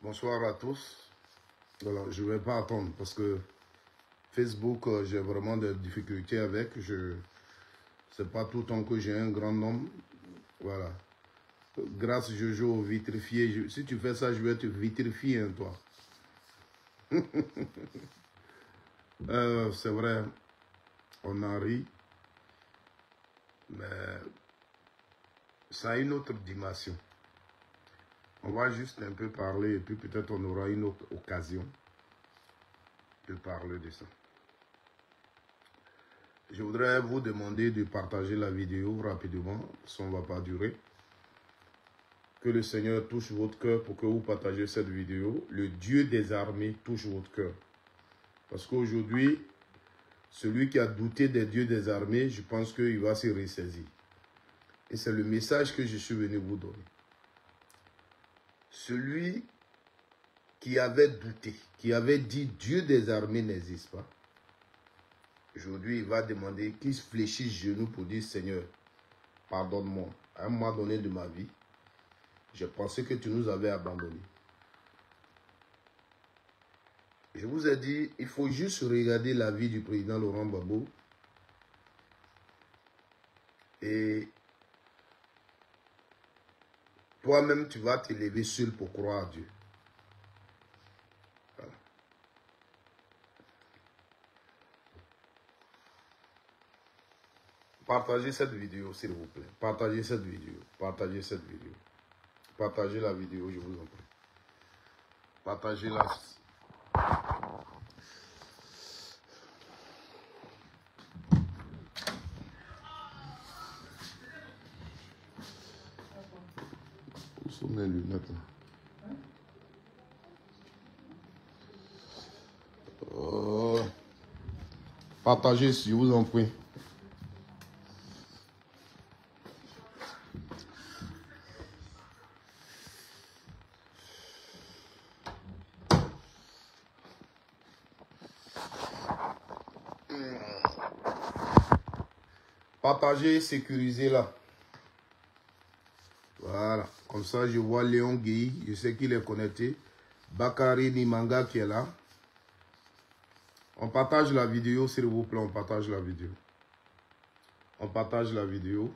Bonsoir à tous. Voilà, je ne vais pas attendre parce que Facebook, j'ai vraiment des difficultés avec. C'est pas tout le temps que j'ai un grand nombre. Voilà. Grâce Jojo vitrifié. Si tu fais ça, je vais te vitrifier, hein, toi. C'est vrai, on en rit. Mais ça a une autre dimension. On va juste un peu parler et puis peut-être on aura une autre occasion de parler de ça. Je voudrais vous demander de partager la vidéo rapidement, ça ne va pas durer. Que le Seigneur touche votre cœur pour que vous partagez cette vidéo. Le Dieu des armées touche votre cœur. Parce qu'aujourd'hui, celui qui a douté des dieux des armées, je pense qu'il va se ressaisir. Et c'est le message que je suis venu vous donner. Celui qui avait douté, qui avait dit Dieu des armées n'existe pas, aujourd'hui il va demander qu'il se fléchisse genoux pour dire Seigneur, pardonne-moi. À un moment donné de ma vie, j'ai pensé que tu nous avais abandonnés. Je vous ai dit, il faut juste regarder la vie du président Laurent Gbagbo et toi-même tu vas te lever seul pour croire à Dieu. Voilà. Partagez cette vidéo s'il vous plaît. Partagez cette vidéo. Partagez cette vidéo. Partagez la vidéo, je vous en prie. Partagez-la. Où sont mes lunettes là? Partagez, je vous en prie. Partagez, sécurisez là. Voilà. Comme ça, je vois Léon Guy. Je sais qu'il est connecté. Bakary Nimanga qui est là. On partage la vidéo, s'il vous plaît. On partage la vidéo. On partage la vidéo.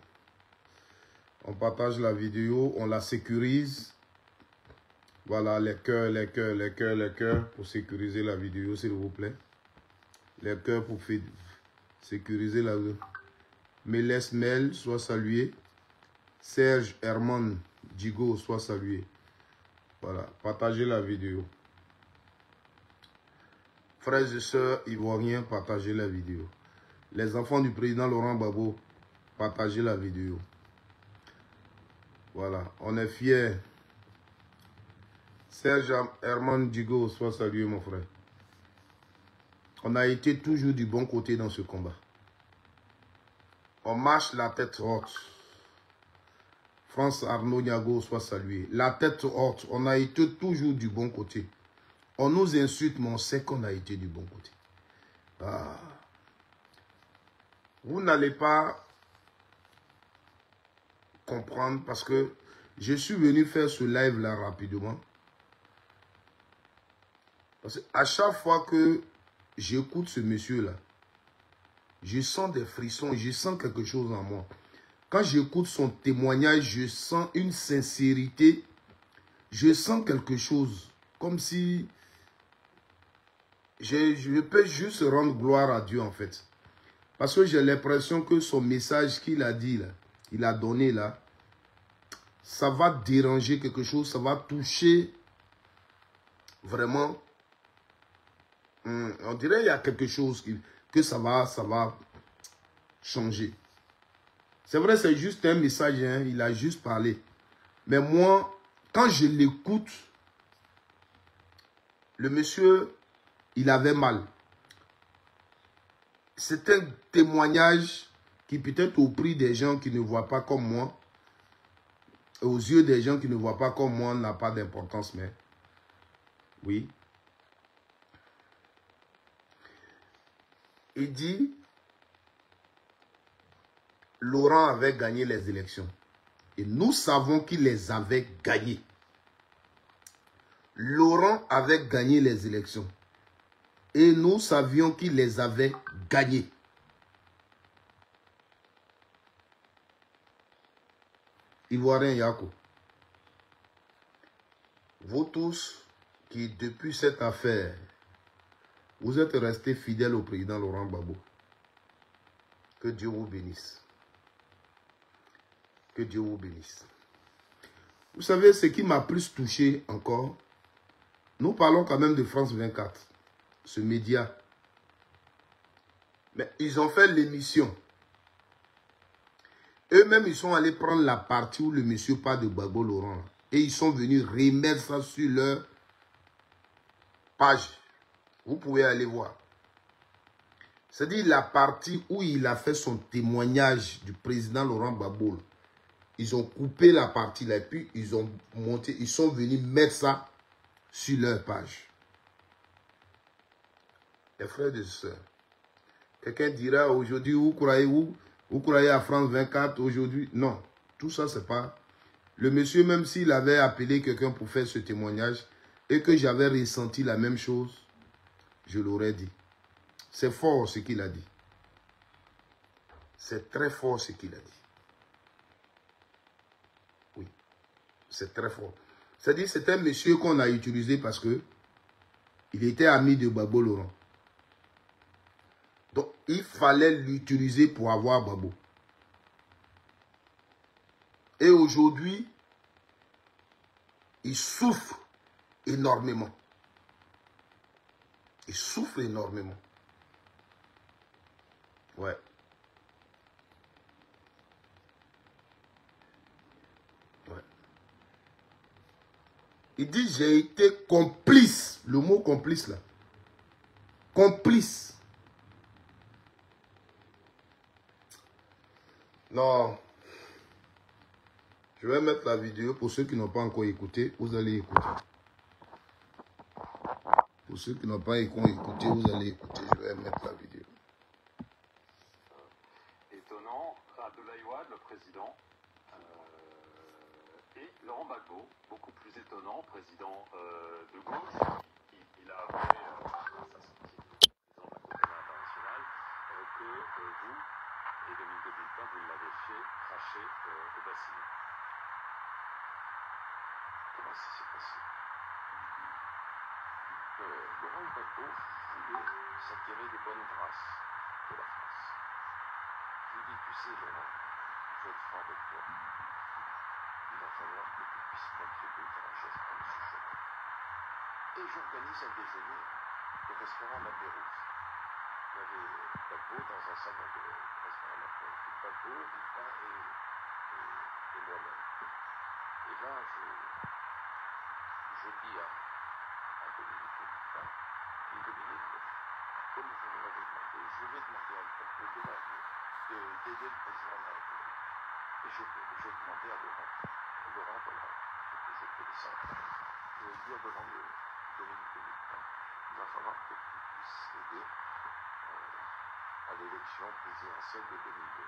On partage la vidéo. On la sécurise. Voilà, les cœurs, les cœurs, les cœurs, les cœurs. Pour sécuriser la vidéo, s'il vous plaît. Les cœurs pour sécuriser la vidéo. Mélès Mel, soit salué. Serge Herman Digo, soit salué. Voilà, partagez la vidéo. Frères et sœurs ivoiriens, partagez la vidéo. Les enfants du président Laurent Gbagbo, partagez la vidéo. Voilà, on est fiers. Serge Herman Digo, soit salué mon frère. On a été toujours du bon côté dans ce combat. On marche la tête haute. France Arnaud Niago, soit salué. La tête haute, on a été toujours du bon côté. On nous insulte, mais on sait qu'on a été du bon côté. Ah. Vous n'allez pas comprendre parce que je suis venu faire ce live là rapidement. Parce qu'à chaque fois que j'écoute ce monsieur là, je sens des frissons, je sens quelque chose en moi. Quand j'écoute son témoignage, je sens une sincérité, je sens quelque chose, comme si je peux juste rendre gloire à Dieu en fait. Parce que j'ai l'impression que son message qu'il a dit là, il a donné là, ça va déranger quelque chose, ça va toucher vraiment. On dirait qu'il y a quelque chose que ça va changer. C'est vrai, c'est juste un message, hein, il a juste parlé. Mais moi, quand je l'écoute, le monsieur, il avait mal. C'est un témoignage qui peut-être au prix des gens qui ne voient pas comme moi, et aux yeux des gens qui ne voient pas comme moi, n'a pas d'importance, mais oui. Il dit, Laurent avait gagné les élections. Et nous savons qu'il les avait gagnées. Laurent avait gagné les élections. Et nous savions qu'il les avait gagnées. Ivoirien Yako. Vous tous qui, depuis cette affaire, vous êtes restés fidèles au président Laurent Gbagbo. Que Dieu vous bénisse. Que Dieu vous bénisse. Vous savez ce qui m'a plus touché encore? Nous parlons quand même de France 24, ce média. Mais ils ont fait l'émission. Eux-mêmes, ils sont allés prendre la partie où le monsieur parle de Gbagbo Laurent. Et ils sont venus remettre ça sur leur page. Vous pouvez aller voir. C'est-à-dire la partie où il a fait son témoignage du président Laurent Gbagbo. Ils ont coupé la partie là et puis ils ont monté, ils sont venus mettre ça sur leur page. Les frères et sœurs, quelqu'un dira aujourd'hui, vous croyez à France 24 aujourd'hui? Non, tout ça c'est pas... Le monsieur, même s'il avait appelé quelqu'un pour faire ce témoignage et que j'avais ressenti la même chose, je l'aurais dit. C'est fort ce qu'il a dit. C'est très fort ce qu'il a dit. Oui, c'est très fort. C'est-à-dire c'est un monsieur qu'on a utilisé parce que il était ami de Gbagbo Laurent. Donc, il fallait l'utiliser pour avoir Gbagbo. Et aujourd'hui, il souffre énormément. Il souffre énormément. Ouais. Ouais. Il dit, j'ai été complice. Le mot complice là. Complice. Non. Je vais mettre la vidéo pour ceux qui n'ont pas encore écouté. Vous allez écouter. Pour ceux qui n'ont pas encore écouté, vous allez écouter. Je vais mettre la vidéo. Étonnant, Abdoulaye Wade, le président, et Laurent Gbagbo, beaucoup plus étonnant, président de gauche. Il a avoué à sa sortie de président de la Cour pénale internationale que vous et Dominique de Villepin, vous l'avez fait cracher au bassin. Comment ça s'est passé? Laurent Gbagbo voulait s'attirer des bonnes grâces de la France. Je lui dis, tu sais, Laurent, je vais être franc avec toi. Il va falloir que tu puisses contribuer à la geste pour le chemin. Et j'organise un déjeuner au restaurant La Pérouse. Il y avait Gbagbo dans un salon de restaurant La Pérouse. Gbagbo, Villepin et moi-même. Et là, je dis à Dominique Villepin, et Dominique, comme vous me l'avez demandé, je vais demander à d'aider le président de la République. Et j'ai demandé à Laurent, voilà, je te le sens. Je vais dire devant Dominique Villepin, il va falloir que tu puisses aider à l'élection présidentielle de 2002.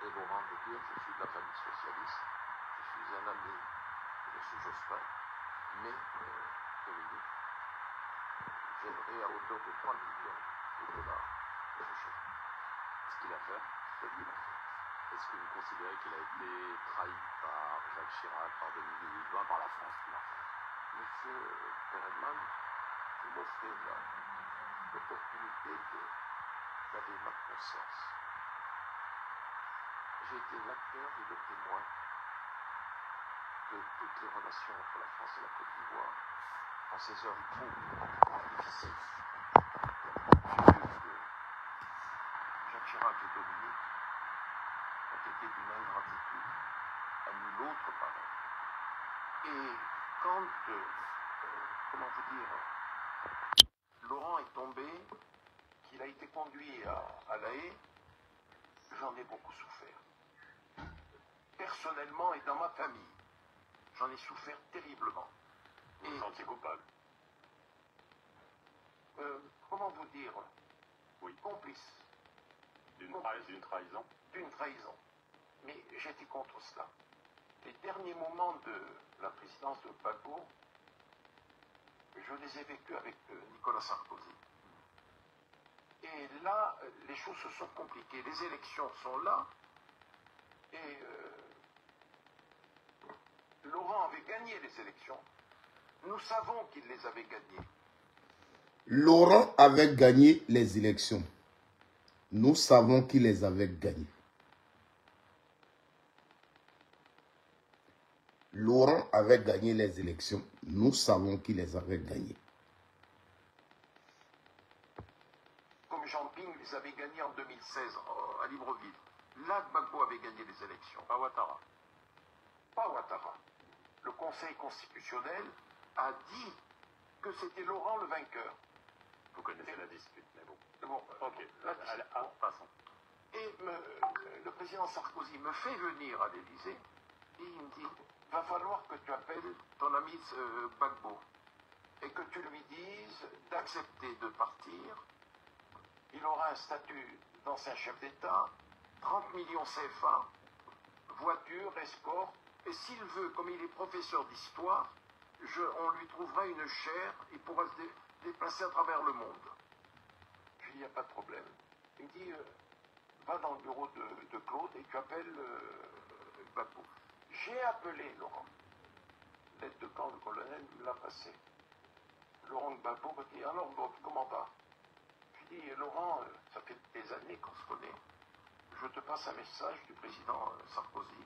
Et Laurent de dire, je suis de la famille socialiste, je suis un ami de M. Jospin, mais Dominique, j'aimerais à hauteur de 3 millions de dollars de recherche. Ce qu'il a fait, c'est ce qu'il a fait. Est-ce que vous considérez qu'il a été trahi par Jacques Chirac, par Dominique Villepin, par la France tout l'enfant? Monsieur Perelman, vous m'offrez l'opportunité d'aller ma conscience. J'ai été l'acteur et le témoin de toutes les relations entre la France et la Côte d'Ivoire en ces heures difficiles. J'ai vu que Jacques Chirac et Dominique ont été d'une ingratitude à nul autre pareil. Et quand, comment vous dire, Laurent est tombé, qu'il a été conduit à La Haye, j'en ai beaucoup souffert. Personnellement et dans ma famille, j'en ai souffert terriblement. Vous vous sentiez coupable? Comment vous dire? Oui. Complice. D'une trahison? D'une trahison. Mais j'étais contre cela. Les derniers moments de la présidence de Gbagbo je les ai vécues avec Nicolas Sarkozy. Et là, les choses se sont compliquées. Les élections sont là. Et Laurent avait gagné les élections. Nous savons qu'il les avait gagnées. Laurent avait gagné les élections. Nous savons qu'il les avait gagnées. Laurent avait gagné les élections. Nous savons qu'il les avait gagnées. Comme Jean Ping les avait gagnées en 2016 à Libreville. Là, Gbagbo avait gagné les élections. Pas Ouattara. Pas Ouattara. Le Conseil constitutionnel a dit que c'était Laurent le vainqueur. Vous connaissez la dispute, mais bon. Bon, ok. Passons. Et le président Sarkozy me fait venir à l'Élysée et il me dit, va falloir que tu appelles ton ami Gbagbo et que tu lui dises d'accepter de partir. Il aura un statut d'ancien chef d'État, 30 millions CFA, voiture, escorte, et s'il veut, comme il est professeur d'histoire, on lui trouvera une chaire, il pourra se déplacer à travers le monde. Je lui dis, il n'y a pas de problème. Il me dit, va dans le bureau de Claude et tu appelles Gbagbo. J'ai appelé Laurent. L'aide de camp, le colonel me l'a passé. Laurent Gbagbo me dit, alors Bob, comment va? Je lui dis, Laurent, ça fait des années qu'on se connaît. Je te passe un message du président Sarkozy.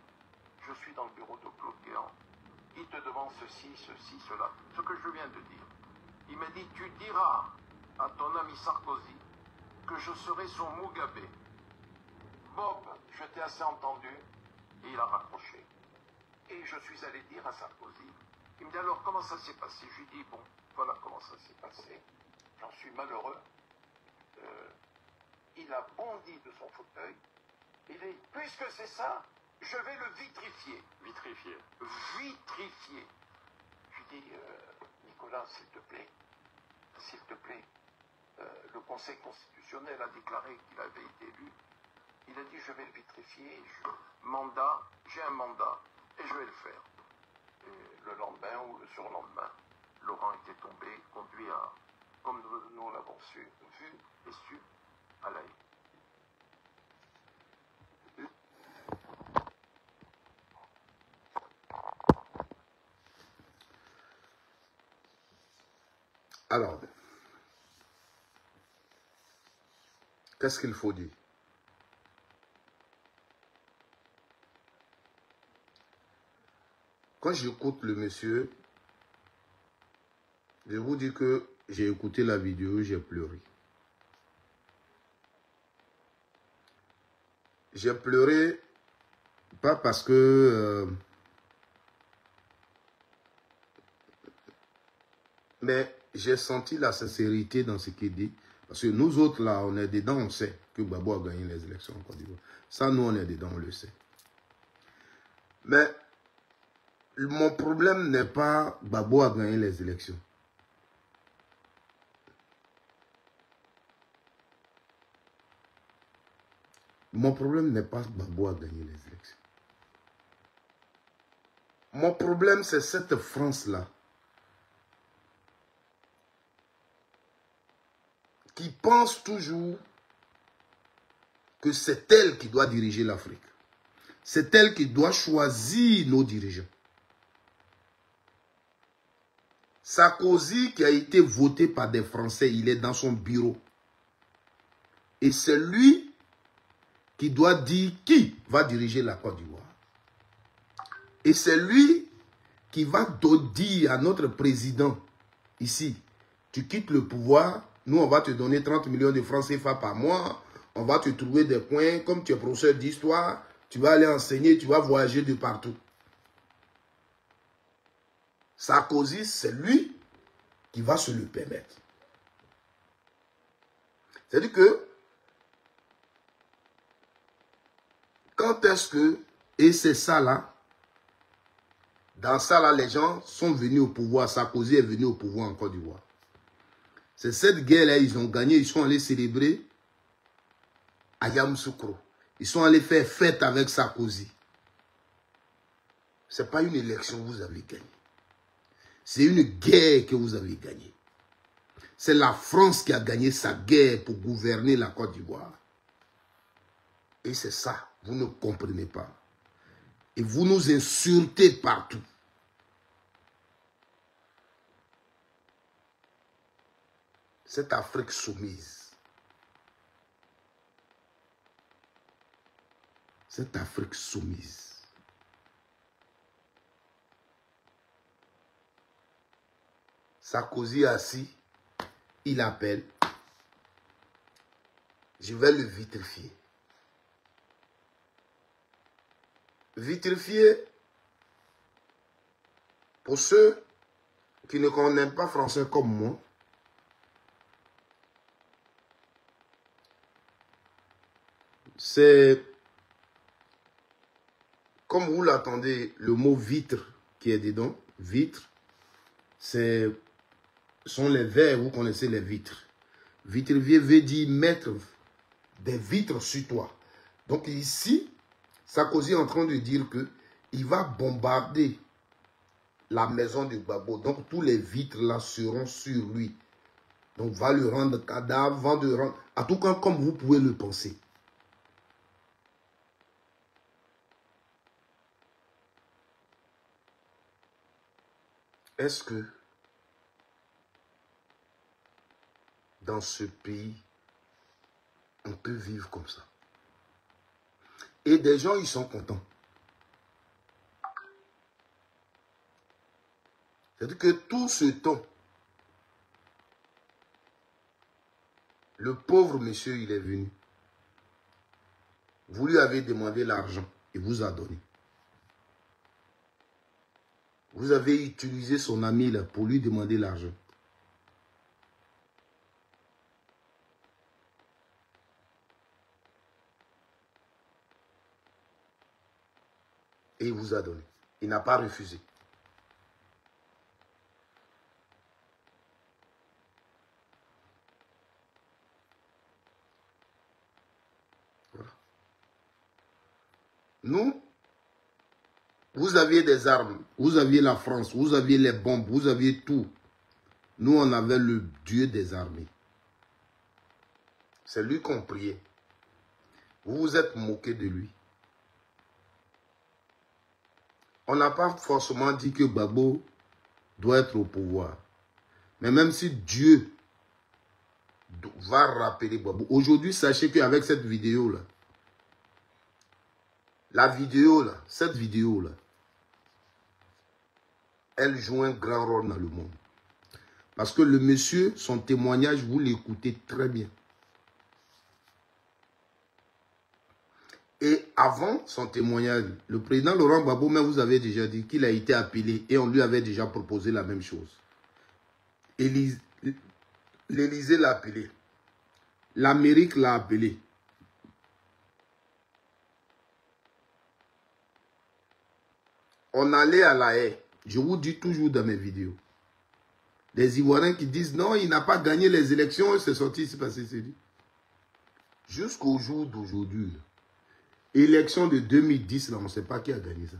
Je suis dans le bureau de Claude Guéant. Il te demande ceci, cela. Ce que je viens de dire. Il m'a dit, tu diras à ton ami Sarkozy que je serai son Mugabe. Bob, je t'ai assez entendu. Et il a raccroché. Et je suis allé dire à Sarkozy. Il me dit, alors comment ça s'est passé? Je lui dis, bon, voilà comment ça s'est passé. J'en suis malheureux. Il a bondi de son fauteuil. Il dit, puisque c'est ça, je vais le vitrifier. Vitrifier. Vitrifier. Je lui dis, Nicolas, s'il te plaît, le Conseil constitutionnel a déclaré qu'il avait été élu. Il a dit, je vais le vitrifier, j'ai un mandat, et je vais le faire. Et le lendemain ou le surlendemain, Laurent était tombé, conduit à, comme nous l'avons vu et su, à La Haye. Alors, qu'est-ce qu'il faut dire? Quand j'écoute le monsieur, je vous dis que j'ai écouté la vidéo, j'ai pleuré. J'ai pleuré, pas parce que... mais j'ai senti la sincérité dans ce qu'il dit. Parce que nous autres, là, on est dedans, on sait que Gbagbo a gagné les élections en Côte d'Ivoire. Ça, nous, on est dedans, on le sait. Mais mon problème n'est pas Gbagbo a gagné les élections. Mon problème n'est pas Gbagbo a gagné les élections. Mon problème, c'est cette France-là qui pense toujours que c'est elle qui doit diriger l'Afrique. C'est elle qui doit choisir nos dirigeants. Sarkozy, qui a été voté par des Français, il est dans son bureau. Et c'est lui qui doit dire qui va diriger la Côte d'Ivoire. Et c'est lui qui va dire à notre président, ici, tu quittes le pouvoir, nous on va te donner 30 millions de francs CFA par mois, on va te trouver des coins, comme tu es professeur d'histoire, tu vas aller enseigner, tu vas voyager de partout. Sarkozy, c'est lui qui va se le permettre. C'est-à-dire que, quand est-ce que, et c'est ça là, dans ça là, les gens sont venus au pouvoir, Sarkozy est venu au pouvoir en Côte d'Ivoire. C'est cette guerre-là, ils ont gagné, ils sont allés célébrer à Yamoussoukro. Ils sont allés faire fête avec Sarkozy. Ce n'est pas une élection que vous avez gagnée. C'est une guerre que vous avez gagnée. C'est la France qui a gagné sa guerre pour gouverner la Côte d'Ivoire. Et c'est ça, vous ne comprenez pas. Et vous nous insultez partout. Cette Afrique soumise. Cette Afrique soumise. Sarkozy assis, il appelle. Je vais le vitrifier. Vitrifier, pour ceux qui ne connaissent pas français comme moi, c'est, comme vous l'attendez, le mot vitre qui est dedans, vitre, ce sont les verres, vous connaissez les vitres. Vitrifier veut dire mettre des vitres sur toi. Donc ici, Sarkozy est en train de dire qu'il va bombarder la maison de Gbagbo. Donc tous les vitres là seront sur lui. Donc va le rendre cadavre, va le rendre... En tout cas, comme vous pouvez le penser. Est-ce que dans ce pays, on peut vivre comme ça? Et des gens, ils sont contents. C'est-à-dire que tout ce temps, le pauvre monsieur, il est venu. Vous lui avez demandé l'argent, il vous a donné. Vous avez utilisé son ami là pour lui demander l'argent. Et il vous a donné. Il n'a pas refusé. Voilà. Nous, vous aviez des armes, vous aviez la France, vous aviez les bombes, vous aviez tout. Nous, on avait le Dieu des armées. C'est lui qu'on priait. Vous vous êtes moqué de lui. On n'a pas forcément dit que Gbagbo doit être au pouvoir. Mais même si Dieu va rappeler Gbagbo. Aujourd'hui, sachez qu'avec cette vidéo-là, cette vidéo-là, elle joue un grand rôle dans le monde. Parce que le monsieur, son témoignage, vous l'écoutez très bien. Et avant son témoignage, le président Laurent Gbagbo, mais vous avez déjà dit qu'il a été appelé et on lui avait déjà proposé la même chose. L'Élysée l'a appelé. L'Amérique l'a appelé. On allait à La Haye. Je vous dis toujours dans mes vidéos. Des Ivoiriens qui disent non, il n'a pas gagné les élections, c'est sorti, c'est passé, c'est dit. Jusqu'au jour d'aujourd'hui, élection de 2010, là, on ne sait pas qui a gagné ça.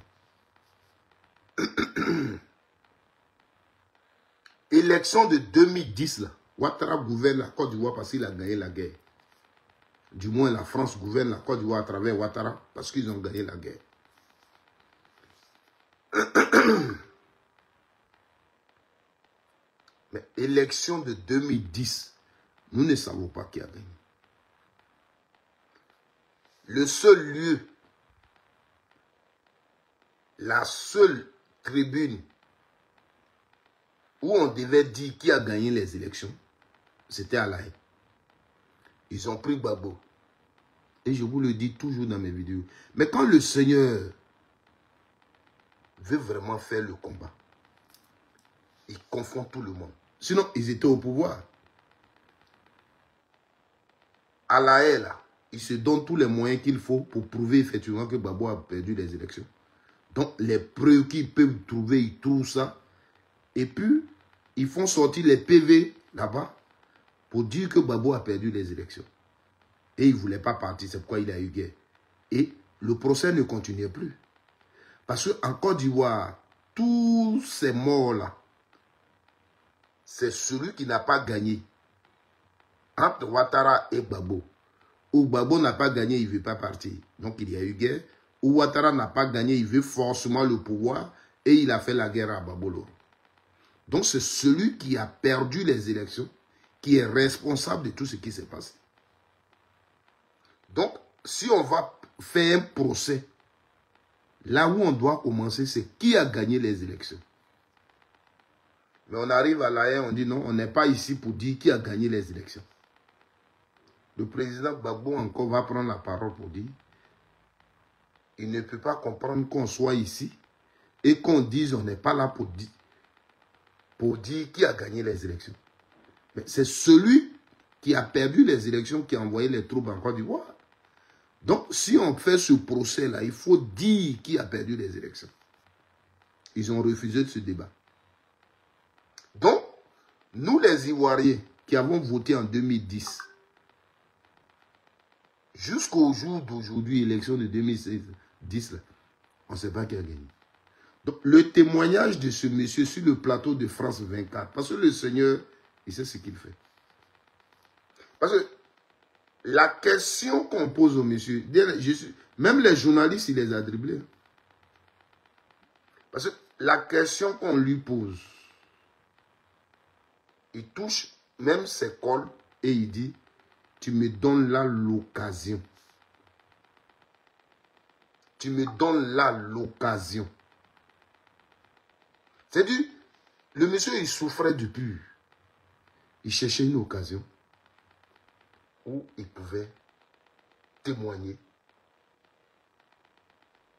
Élection de 2010, là, Ouattara gouverne la Côte d'Ivoire parce qu'il a gagné la guerre. Du moins, la France gouverne la Côte d'Ivoire à travers Ouattara parce qu'ils ont gagné la guerre. Mais élection de 2010, nous ne savons pas qui a gagné. Le seul lieu, la seule tribune où on devait dire qui a gagné les élections, c'était à La Haye. Ils ont pris Gbagbo. Et je vous le dis toujours dans mes vidéos. Mais quand le Seigneur veut vraiment faire le combat, il confond tout le monde. Sinon, ils étaient au pouvoir. À La Haye, là, ils se donnent tous les moyens qu'il faut pour prouver effectivement que Gbagbo a perdu les élections. Donc, les preuves qu'ils peuvent trouver, ils trouvent ça. Et puis, ils font sortir les PV là-bas pour dire que Gbagbo a perdu les élections. Et il ne voulait pas partir, c'est pourquoi il a eu guerre. Et le procès ne continuait plus. Parce qu'en Côte d'Ivoire, tous ces morts-là, c'est celui qui n'a pas gagné. Entre Ouattara et Gbagbo. Ou Gbagbo n'a pas gagné, il ne veut pas partir. Donc il y a eu guerre. Ou Ouattara n'a pas gagné, il veut forcément le pouvoir. Et il a fait la guerre à Gbagbo Laurent. Donc c'est celui qui a perdu les élections qui est responsable de tout ce qui s'est passé. Donc, si on va faire un procès, là où on doit commencer, c'est qui a gagné les élections. Mais on arrive à la haine, on dit non, on n'est pas ici pour dire qui a gagné les élections. Le président Gbagbo encore va prendre la parole pour dire il ne peut pas comprendre qu'on soit ici et qu'on dise on n'est pas là pour dire qui a gagné les élections. Mais c'est celui qui a perdu les élections qui a envoyé les troupes en Côte d'Ivoire. Donc, si on fait ce procès-là, il faut dire qui a perdu les élections. Ils ont refusé de ce débat. Donc, nous les Ivoiriens qui avons voté en 2010, jusqu'au jour d'aujourd'hui, élection de 2010, là, on ne sait pas qui a gagné. Donc, le témoignage de ce monsieur sur le plateau de France 24, parce que le Seigneur, il sait ce qu'il fait. Parce que la question qu'on pose au monsieur, même les journalistes, il les a dribblés. Parce que la question qu'on lui pose, il touche même ses cols et il dit, tu me donnes là l'occasion. Tu me donnes là l'occasion. C'est-à-dire, le monsieur, il souffrait depuis. Il cherchait une occasion où il pouvait témoigner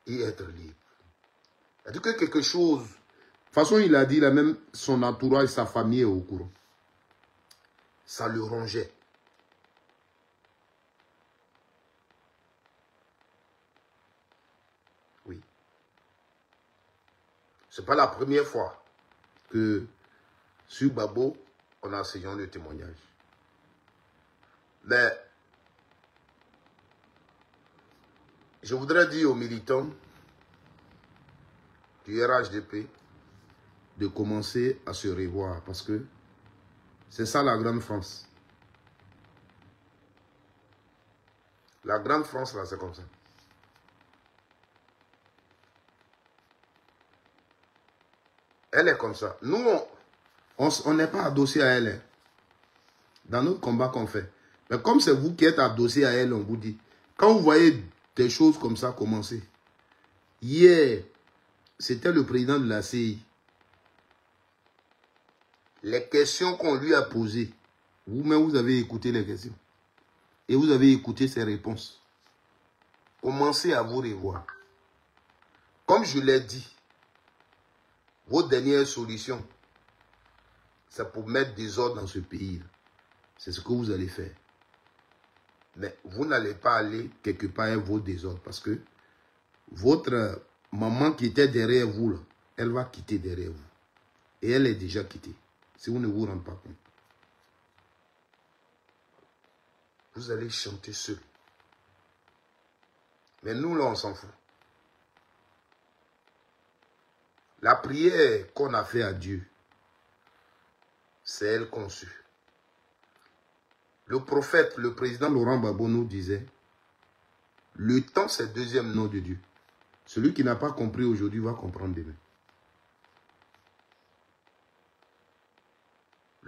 et être libre. C'est-à-dire que quelque chose... De toute façon, il a dit, là même son entourage, sa famille est au courant. Ça le rongeait. Oui. Ce n'est pas la première fois que sur Gbagbo, on a ce genre de témoignage. Mais je voudrais dire aux militants du RHDP de commencer à se revoir parce que c'est ça la grande France. La grande France, là, c'est comme ça. Elle est comme ça. Nous, on n'est pas adossé à elle. Hein, dans notre combat qu'on fait. Mais comme c'est vous qui êtes adossé à elle, on vous dit, quand vous voyez des choses comme ça commencer, hier, c'était le président de la CI. Les questions qu'on lui a posées, vous-même, vous avez écouté les questions. Et vous avez écouté ses réponses. Commencez à vous revoir. Comme je l'ai dit, vos dernières solutions, c'est pour mettre des ordres dans ce pays. C'est ce que vous allez faire. Mais vous n'allez pas aller quelque part avec vos désordres parce que votre maman qui était derrière vous, là, elle va quitter derrière vous. Et elle est déjà quittée. Si vous ne vous rendez pas compte. Vous allez chanter seul. Mais nous, là, on s'en fout. La prière qu'on a fait à Dieu, c'est elle qu'on suit. Le prophète, le président Laurent Gbagbo nous disait, le temps c'est le deuxième nom de Dieu. Celui qui n'a pas compris aujourd'hui va comprendre demain.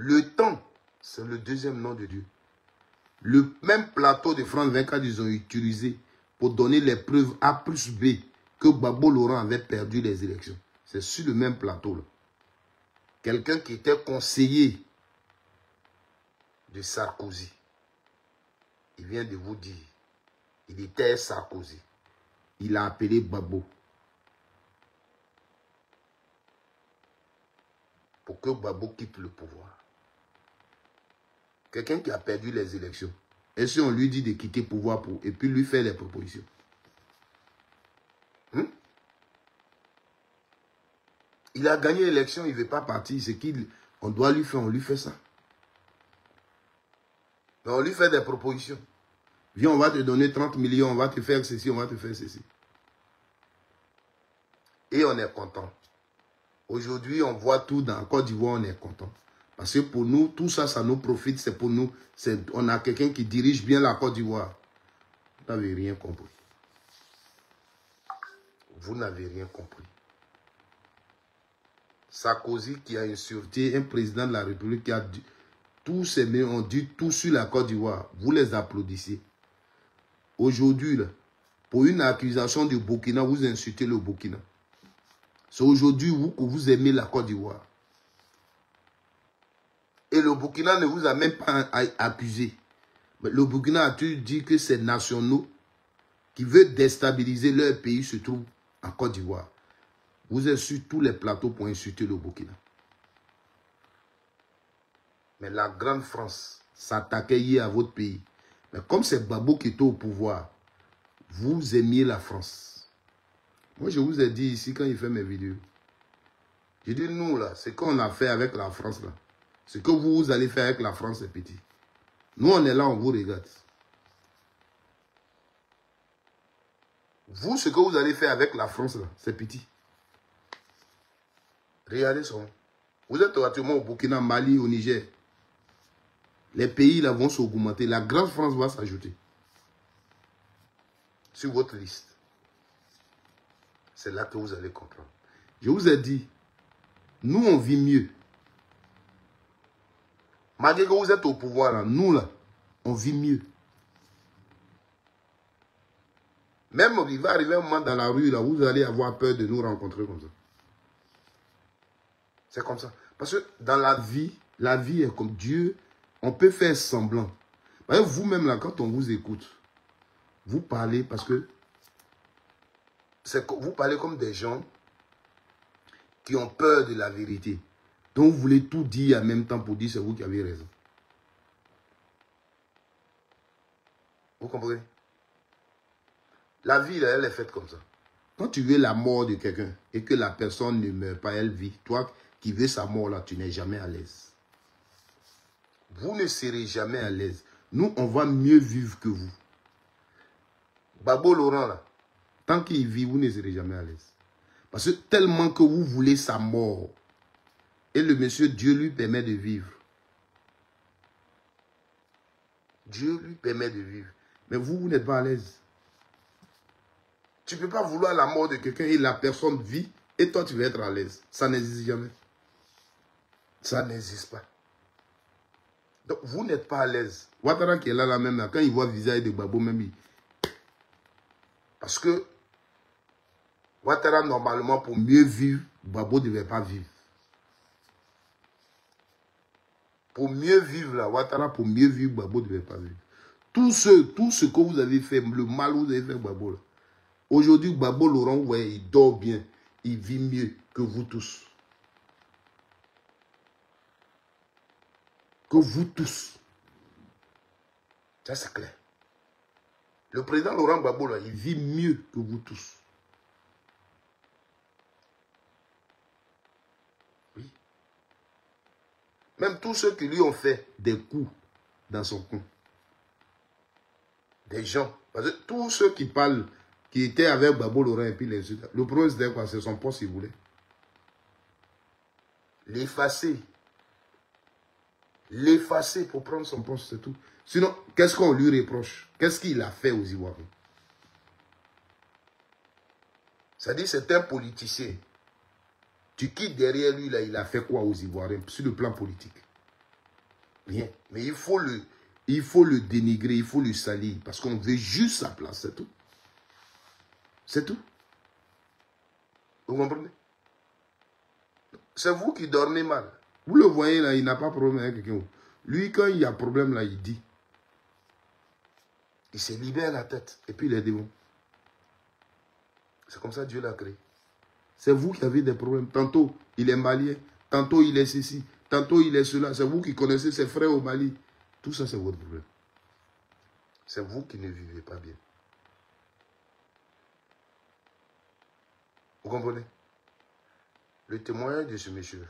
Le temps, c'est le deuxième nom de Dieu. Le même plateau de France 24, ils ont utilisé pour donner les preuves A plus B que Gbagbo Laurent avait perdu les élections. C'est sur le même plateau là. Quelqu'un qui était conseiller de Sarkozy. Il vient de vous dire, il était Sarkozy. Il a appelé Gbagbo pour que Gbagbo quitte le pouvoir. Quelqu'un qui a perdu les élections. Et si on lui dit de quitter le pouvoir et puis lui faire les propositions. Il a gagné l'élection, il ne veut pas partir. C'est qu'on doit lui faire, on lui fait ça. Mais on lui fait des propositions. Viens, on va te donner 30 millions, on va te faire ceci, on va te faire ceci. Et on est content. Aujourd'hui, on voit tout dans Côte d'Ivoire, on est content. Parce que pour nous, tout ça, ça nous profite, c'est pour nous. On a quelqu'un qui dirige bien la Côte d'Ivoire. Vous n'avez rien compris. Vous n'avez rien compris. Sarkozy qui a insulté un président de la République qui a dit, tous ces mecs ont dit tout sur la Côte d'Ivoire. Vous les applaudissez. Aujourd'hui, pour une accusation du Burkina, vous insultez le Burkina. C'est aujourd'hui que vous aimez la Côte d'Ivoire. Et le Burkina ne vous a même pas accusé. Mais le Burkina a dit que ces nationaux qui veulent déstabiliser leur pays se trouvent en Côte d'Ivoire. Vous êtes sur tous les plateaux pour insulter le Burkina. Mais la grande France s'attaquait hier à votre pays. Mais comme c'est Gbagbo qui était au pouvoir, vous aimiez la France. Moi, je vous ai dit ici quand il fait mes vidéos. J'ai dit, nous, là, ce qu'on a fait avec la France, là. Ce que vous allez faire avec la France, c'est petit. Nous, on est là, on vous regarde. Vous, ce que vous allez faire avec la France, là, c'est petit. Regardez ça. Vous êtes actuellement au Burkina, Mali, au Niger. Les pays, là, vont s'augmenter. La grande France va s'ajouter. Sur votre liste. C'est là que vous allez comprendre. Je vous ai dit, nous, on vit mieux. Malgré que vous êtes au pouvoir, là, nous, là, on vit mieux. Même, il va arriver un moment dans la rue, là, vous allez avoir peur de nous rencontrer comme ça. C'est comme ça. Parce que dans la vie est comme Dieu, on peut faire semblant. Vous-même, là, quand on vous écoute, vous parlez parce que vous parlez comme des gens qui ont peur de la vérité. Donc, vous voulez tout dire en même temps pour dire c'est vous qui avez raison. Vous comprenez? La vie, là, elle est faite comme ça. Quand tu veux la mort de quelqu'un et que la personne ne meurt pas, elle vit. Toi qui veux sa mort, là, tu n'es jamais à l'aise. Vous ne serez jamais à l'aise. Nous, on va mieux vivre que vous. Gbagbo Laurent, là, tant qu'il vit, vous ne serez jamais à l'aise. Parce que tellement que vous voulez sa mort. Et le monsieur, Dieu lui permet de vivre. Dieu lui permet de vivre. Mais vous n'êtes pas à l'aise. Tu ne peux pas vouloir la mort de quelqu'un et la personne vit et toi tu vas être à l'aise. Ça n'existe jamais. Ça n'existe pas. Donc vous n'êtes pas à l'aise. Ouattara qui est là même, là, quand il voit le visage de Gbagbo, même il... Parce que Ouattara, normalement, pour mieux vivre, Gbagbo ne devait pas vivre. Pour mieux vivre, là, Ouattara, pour mieux vivre, Gbagbo ne devait pas vivre. Tout ce que vous avez fait, le mal que vous avez fait, Gbagbo, là. Aujourd'hui, Gbagbo Laurent, ouais, il dort bien. Il vit mieux que vous tous. Que vous tous. Ça, c'est clair. Le président Laurent Gbagbo, là, il vit mieux que vous tous. Oui. Même tous ceux qui lui ont fait des coups dans son coin. Des gens. Parce que tous ceux qui parlent, qui étaient avec Gbagbo Laurent et puis les autres, le problème c'était quoi? C'est son poste qu'il voulait. L'effacer. L'effacer pour prendre son poste, c'est tout. Sinon, qu'est-ce qu'on lui reproche? Qu'est-ce qu'il a fait aux Ivoiriens? C'est-à-dire, c'est un politicien. Tu quittes derrière lui, là, il a fait quoi aux Ivoiriens sur le plan politique? Rien. Mais il faut le dénigrer, il faut le salir, parce qu'on veut juste sa place, c'est tout. C'est tout. Vous comprenez? C'est vous qui dormez mal. Vous le voyez là, il n'a pas de problème avec quelqu'un. Lui, quand il y a problème là, il dit. Il se libère la tête. Et puis il est démon. C'est comme ça que Dieu l'a créé. C'est vous qui avez des problèmes. Tantôt, il est malien. Tantôt, il est ceci. Tantôt, il est cela. C'est vous qui connaissez ses frères au Mali. Tout ça, c'est votre problème. C'est vous qui ne vivez pas bien. Vous comprenez? Le témoignage de ce monsieur.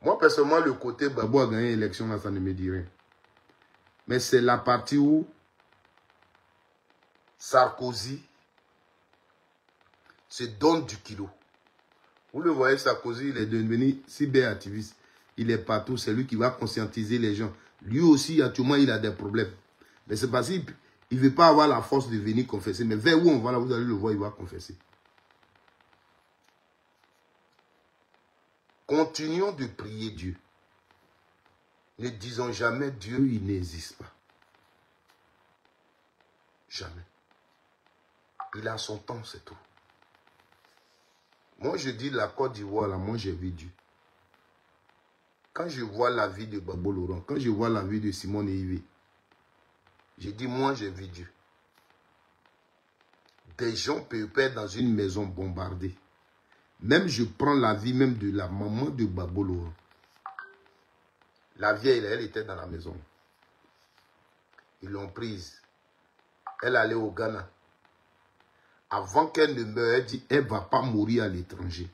Moi, personnellement, le côté Gbagbo a gagné l'élection, là, ça ne me dit rien. Mais c'est la partie où Sarkozy se donne du kilo. Vous le voyez, Sarkozy, il est devenu cyberactiviste. il est partout. C'est lui qui va conscientiser les gens. Lui aussi, actuellement, il a des problèmes. Mais c'est parce qu'il ne veut pas avoir la force de venir confesser. Mais vers où on va là, vous allez le voir, il va confesser. Continuons de prier Dieu. Ne disons jamais Dieu, il n'existe pas. Jamais. Il a son temps, c'est tout. Moi, je dis la Côte d'Ivoire, là, moi, j'ai vu Dieu. Quand je vois la vie de Babo Laurent, quand je vois la vie de Simone Yves, je dis, moi, j'ai vu Dieu. Des gens perdent dans une maison bombardée. Même je prends la vie même de la maman de Babo Laurent. La vieille, elle était dans la maison. Ils l'ont prise. Elle allait au Ghana. Avant qu'elle ne meure, elle dit, elle ne va pas mourir à l'étranger.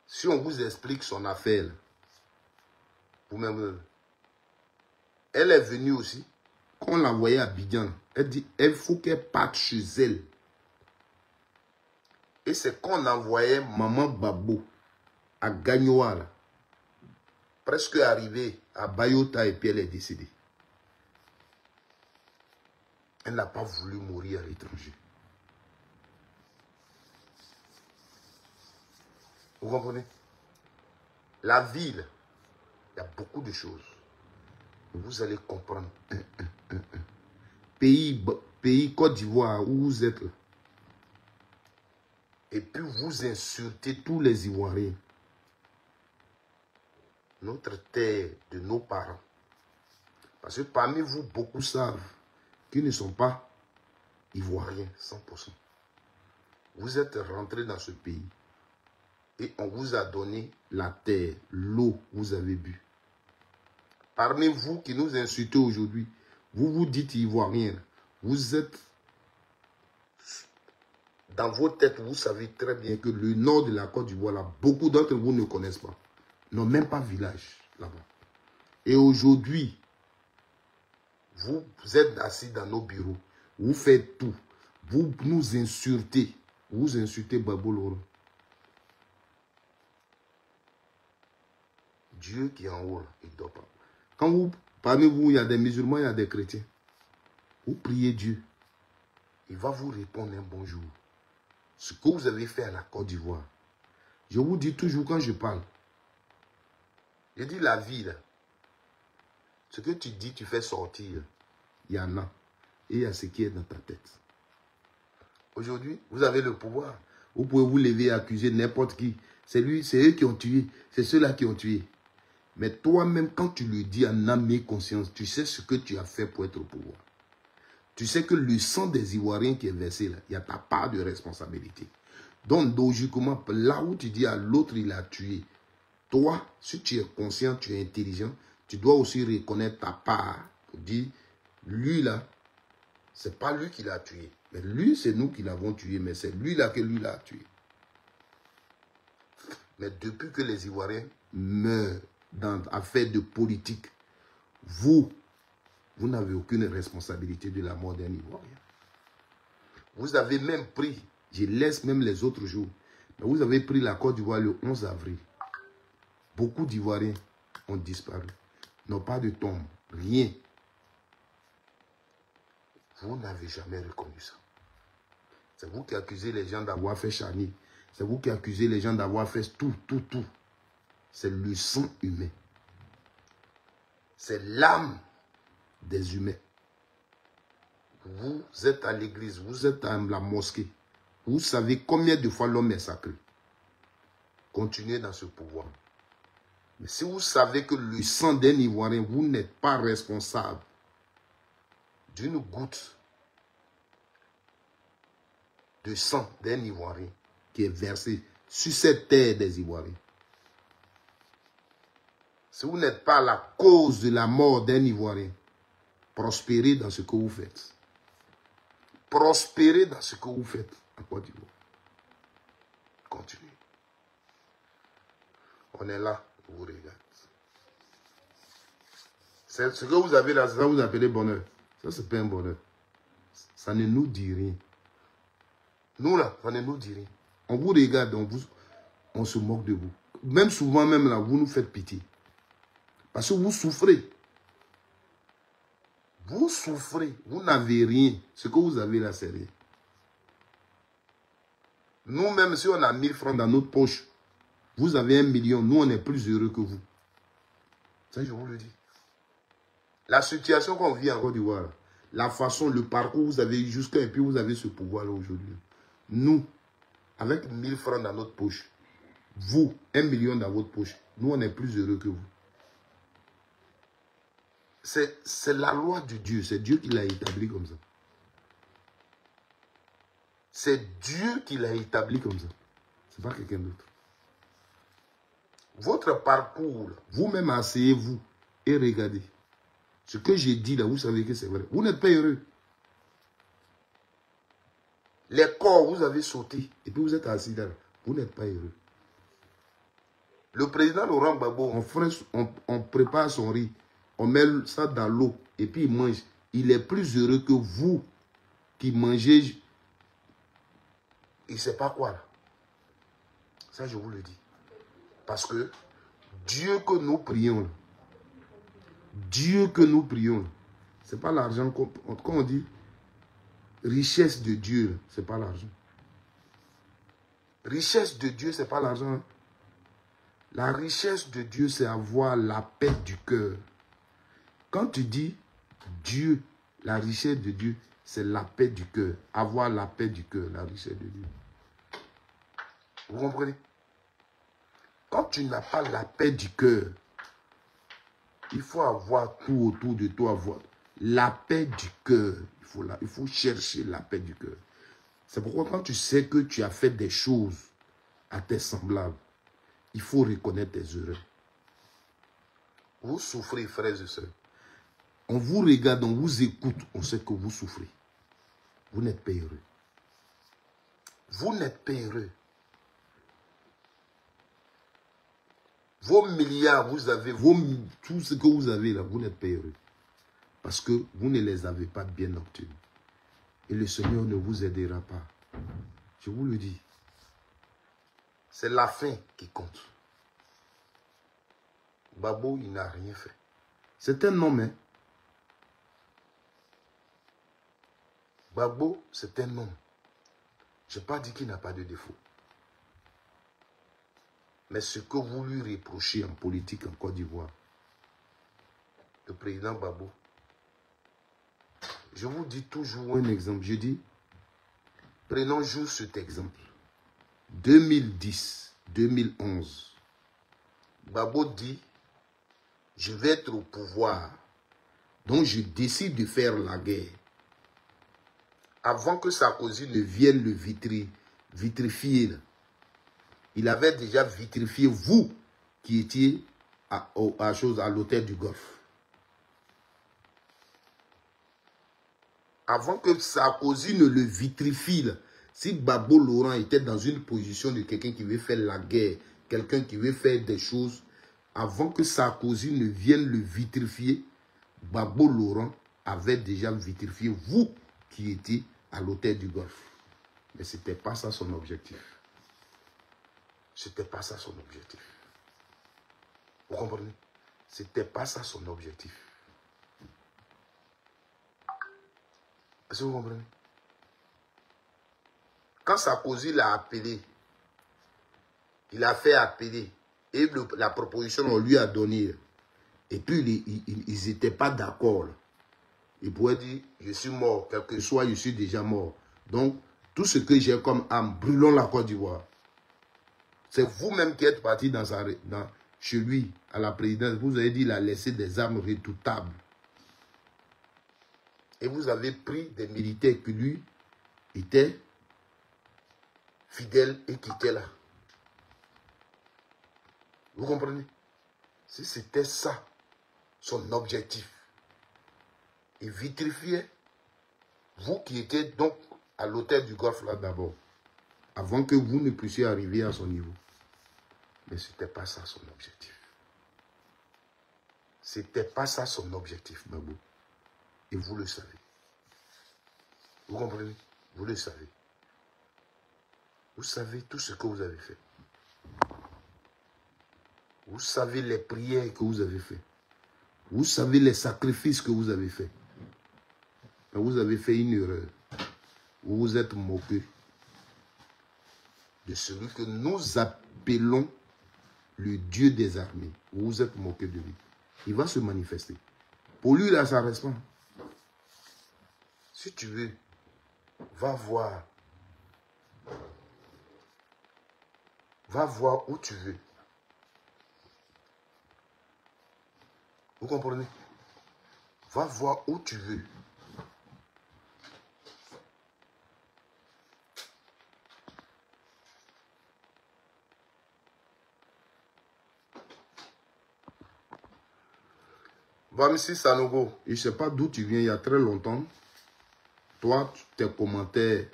Si on vous explique son affaire, vous-même, elle est venue aussi. Quand on l'a envoyée à Abidjan, elle dit, il faut qu'elle parte chez elle. Et c'est quand on envoyait maman Babo à Gagnoa, presque arrivée à Bayota, et puis elle est décédée. Elle n'a pas voulu mourir à l'étranger. Vous comprenez? La ville, il y a beaucoup de choses. Vous allez comprendre. Pays Côte d'Ivoire, où vous êtes là. Et puis vous insultez tous les Ivoiriens. Notre terre de nos parents. Parce que parmi vous, beaucoup savent qu'ils ne sont pas Ivoiriens, 100%. Vous êtes rentrés dans ce pays. Et on vous a donné la terre, l'eau, vous avez bu. Parmi vous qui nous insultez aujourd'hui, vous vous dites Ivoiriens. Vous êtes dans vos têtes, vous savez très bien que le nord de la Côte d'Ivoire, là, beaucoup d'entre vous ne connaissent pas. N'ont même pas village là-bas. Et aujourd'hui, vous êtes assis dans nos bureaux. Vous faites tout. Vous nous insultez. Vous insultez Babo Laurent. Dieu qui est en haut, là, il ne dort pas. Quand vous, parmi vous, il y a des musulmans, il y a des chrétiens. Vous priez Dieu. Il va vous répondre un bonjour. Ce que vous avez fait à la Côte d'Ivoire. Je vous dis toujours quand je parle. Je dis la vie, là. Ce que tu dis, tu fais sortir. Il y en a. Et il y a ce qui est dans ta tête. Aujourd'hui, vous avez le pouvoir. Vous pouvez vous lever et accuser n'importe qui. C'est lui, c'est eux qui ont tué. C'est ceux-là qui ont tué. Mais toi-même, quand tu le dis en âme et conscience, tu sais ce que tu as fait pour être au pouvoir. Tu sais que le sang des Ivoiriens qui est versé là, il y a ta part de responsabilité. Donc, logiquement, là où tu dis à l'autre, il a tué, toi, si tu es conscient, tu es intelligent, tu dois aussi reconnaître ta part. Pour dire, lui là, c'est pas lui qui l'a tué. Mais lui, c'est nous qui l'avons tué, mais c'est lui là que lui l'a tué. Mais depuis que les Ivoiriens meurent dans affaires de politique, vous n'avez aucune responsabilité de la mort d'un Ivoirien. Vous avez même pris, je laisse même les autres jours, mais vous avez pris la Côte d'Ivoire le 11 avril. Beaucoup d'Ivoiriens ont disparu, n'ont pas de tombe, rien. Vous n'avez jamais reconnu ça. C'est vous qui accusez les gens d'avoir fait charnier. C'est vous qui accusez les gens d'avoir fait tout. C'est le sang humain. C'est l'âme des humains. Vous êtes à l'église, vous êtes à la mosquée. Vous savez combien de fois l'homme est sacré. Continuez dans ce pouvoir. Mais si vous savez que le sang d'un Ivoirien, vous n'êtes pas responsable d'une goutte de sang d'un Ivoirien qui est versé sur cette terre des Ivoiriens. Si vous n'êtes pas la cause de la mort d'un Ivoirien, prospérez dans ce que vous faites. Prospérez dans ce que vous faites en Côte d'Ivoire. Continuez. On est là, on vous regarde. C'est ce que vous avez là, c'est ça que vous appelez bonheur. Ça, c'est pas un bonheur. Ça ne nous dit rien. Nous là, ça ne nous dit rien. On vous regarde, on se moque de vous. même souvent, même là, vous nous faites pitié. Parce que vous souffrez. Vous souffrez. Vous n'avez rien. Ce que vous avez là, c'est rien. Nous, même si on a 1000 francs dans notre poche, vous avez 1 million, nous, on est plus heureux que vous. Ça, je vous le dis. La situation qu'on vit en Côte d'Ivoire, la façon, le parcours, vous avez jusqu'à, et puis vous avez ce pouvoir-là aujourd'hui. Nous, avec 1000 francs dans notre poche, vous, 1 million dans votre poche, nous, on est plus heureux que vous. C'est la loi de Dieu. C'est Dieu qui l'a établi comme ça. C'est Dieu qui l'a établi comme ça. Ce n'est pas quelqu'un d'autre. Votre parcours, vous-même asseyez-vous et regardez. Ce que j'ai dit là, vous savez que c'est vrai. Vous n'êtes pas heureux. Les corps, vous avez sauté et puis vous êtes assis là. Vous n'êtes pas heureux. Le président Laurent Gbagbo, on prépare son riz. On met ça dans l'eau et puis il mange. Il est plus heureux que vous qui mangez. Il ne sait pas quoi là. Ça, je vous le dis. Parce que Dieu que nous prions, là, Dieu que nous prions, ce n'est pas l'argent qu'on dit. Richesse de Dieu, ce n'est pas l'argent. Richesse de Dieu, ce n'est pas l'argent. La richesse de Dieu, c'est avoir la paix du cœur. Quand tu dis Dieu, la richesse de Dieu, c'est la paix du cœur. Avoir la paix du cœur, la richesse de Dieu. Vous comprenez? Quand tu n'as pas la paix du cœur, il faut avoir tout autour de toi, avoir la paix du cœur. Il faut chercher la paix du cœur. C'est pourquoi quand tu sais que tu as fait des choses à tes semblables, il faut reconnaître tes erreurs. Vous souffrez, frères et sœurs. On vous regarde, on vous écoute, on sait que vous souffrez. Vous n'êtes pas heureux. Vous n'êtes pas heureux. Vos milliards, vous avez, tout ce que vous avez là, vous n'êtes pas heureux. Parce que vous ne les avez pas bien obtenus. Et le Seigneur ne vous aidera pas. Je vous le dis. C'est la fin qui compte. Gbagbo, il n'a rien fait. C'est un homme, hein. Gbagbo, c'est un homme. Je n'ai pas dit qu'il n'a pas de défaut. Mais ce que vous lui reprochez en politique en Côte d'Ivoire, le président Gbagbo, je vous dis toujours un exemple. Je dis, prenons juste cet exemple. 2010, 2011, Gbagbo dit, je vais être au pouvoir, donc je décide de faire la guerre. Avant que Sarkozy ne vienne le vitrifier, il avait déjà vitrifié vous qui étiez à l'hôtel du Golfe. Avant que Sarkozy ne le vitrifie, là, si Gbagbo Laurent était dans une position de quelqu'un qui veut faire la guerre, quelqu'un qui veut faire des choses, avant que Sarkozy ne vienne le vitrifier, Gbagbo Laurent avait déjà vitrifié vous qui étiez à l'hôtel du Golfe. Mais ce n'était pas ça son objectif. Ce n'était pas ça son objectif. Vous comprenez? Ce n'était pas ça son objectif. Est-ce que vous comprenez? Quand Sarkozy l'a appelé, il a fait appeler, et la proposition on lui a donné, et puis ils n'étaient pas d'accord. Il pourrait dire, je suis mort, quel que soit, je suis déjà mort. Donc, tout ce que j'ai comme âme, brûlons la Côte d'Ivoire. C'est vous-même qui êtes parti chez lui, à la présidence. Vous avez dit qu'il a laissé des armes redoutables. Et vous avez pris des militaires qui lui étaient fidèles et qui étaient là. Vous comprenez? Si c'était ça, son objectif, il vitrifiait vous qui étiez donc à l'hôtel du Golfe là d'abord, avant que vous ne puissiez arriver à son niveau. Mais ce n'était pas ça son objectif. Ce n'était pas ça son objectif, Gbagbo. Et vous le savez. Vous comprenez? Vous le savez. Vous savez tout ce que vous avez fait. Vous savez les prières que vous avez faites. Vous savez les sacrifices que vous avez faits. Mais vous avez fait une erreur. Vous vous êtes moqué de celui que nous appelons le Dieu des armées. Vous vous êtes moqué de lui. Il va se manifester. Pour lui, là, ça reste pas. Si tu veux, va voir. Va voir où tu veux. Vous comprenez? Va voir où tu veux. Vamsi Sanogo, je ne sais pas d'où tu viens, il y a très longtemps. Toi, tes commentaires,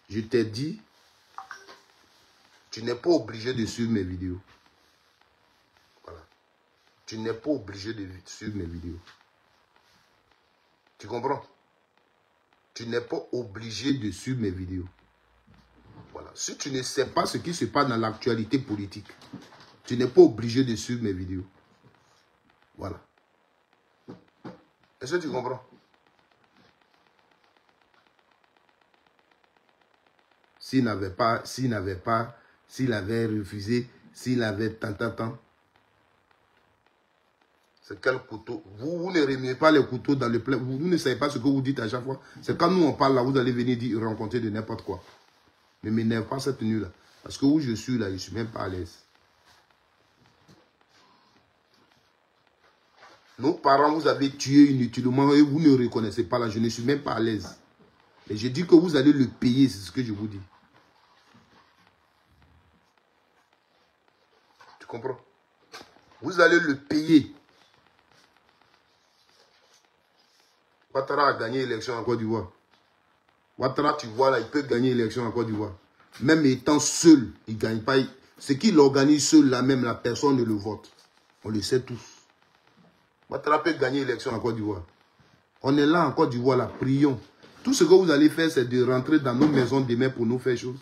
je t'ai dit, tu n'es pas obligé de suivre mes vidéos. Voilà. Tu n'es pas obligé de suivre mes vidéos. Tu comprends? Tu n'es pas obligé de suivre mes vidéos. Voilà. Si tu ne sais pas ce qui se passe dans l'actualité politique, tu n'es pas obligé de suivre mes vidéos. Voilà. Est-ce que tu comprends? S'il avait refusé, s'il avait tant, c'est quel couteau? Vous ne remuez pas les couteaux dans le plat. Vous ne savez pas ce que vous dites à chaque fois. C'est quand nous on parle là, vous allez venir dire, rencontrer de n'importe quoi. Ne m'énerve pas cette nuit là. Parce que où je suis là, je ne suis même pas à l'aise. Nos parents vous avez tué inutilement et vous ne reconnaissez pas là. Je ne suis même pas à l'aise. Et je dis que vous allez le payer, c'est ce que je vous dis. Tu comprends? Vous allez le payer. Ouattara a gagné l'élection en Côte d'Ivoire. Ouattara, tu vois là, il peut gagner l'élection en Côte d'Ivoire. Même étant seul, il ne gagne pas. Ce qu'il organise seul là, même la personne ne le vote. On le sait tous. Ouattara peut gagner l'élection en Côte d'Ivoire. On est là en Côte d'Ivoire, là, prions. Tout ce que vous allez faire, c'est de rentrer dans nos maisons demain pour nous faire chose.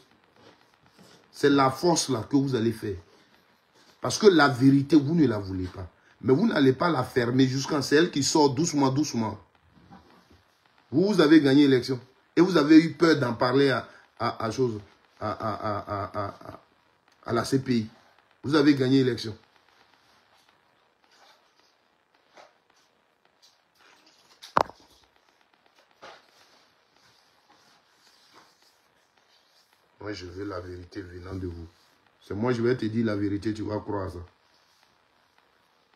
C'est la force là que vous allez faire. Parce que la vérité, vous ne la voulez pas. Mais vous n'allez pas la fermer jusqu'à celle qui sort doucement, doucement. Vous avez gagné l'élection. Et vous avez eu peur d'en parler à la CPI. Vous avez gagné l'élection. Moi, je veux la vérité venant de vous. C'est moi, je vais te dire la vérité, tu vas croire ça. Il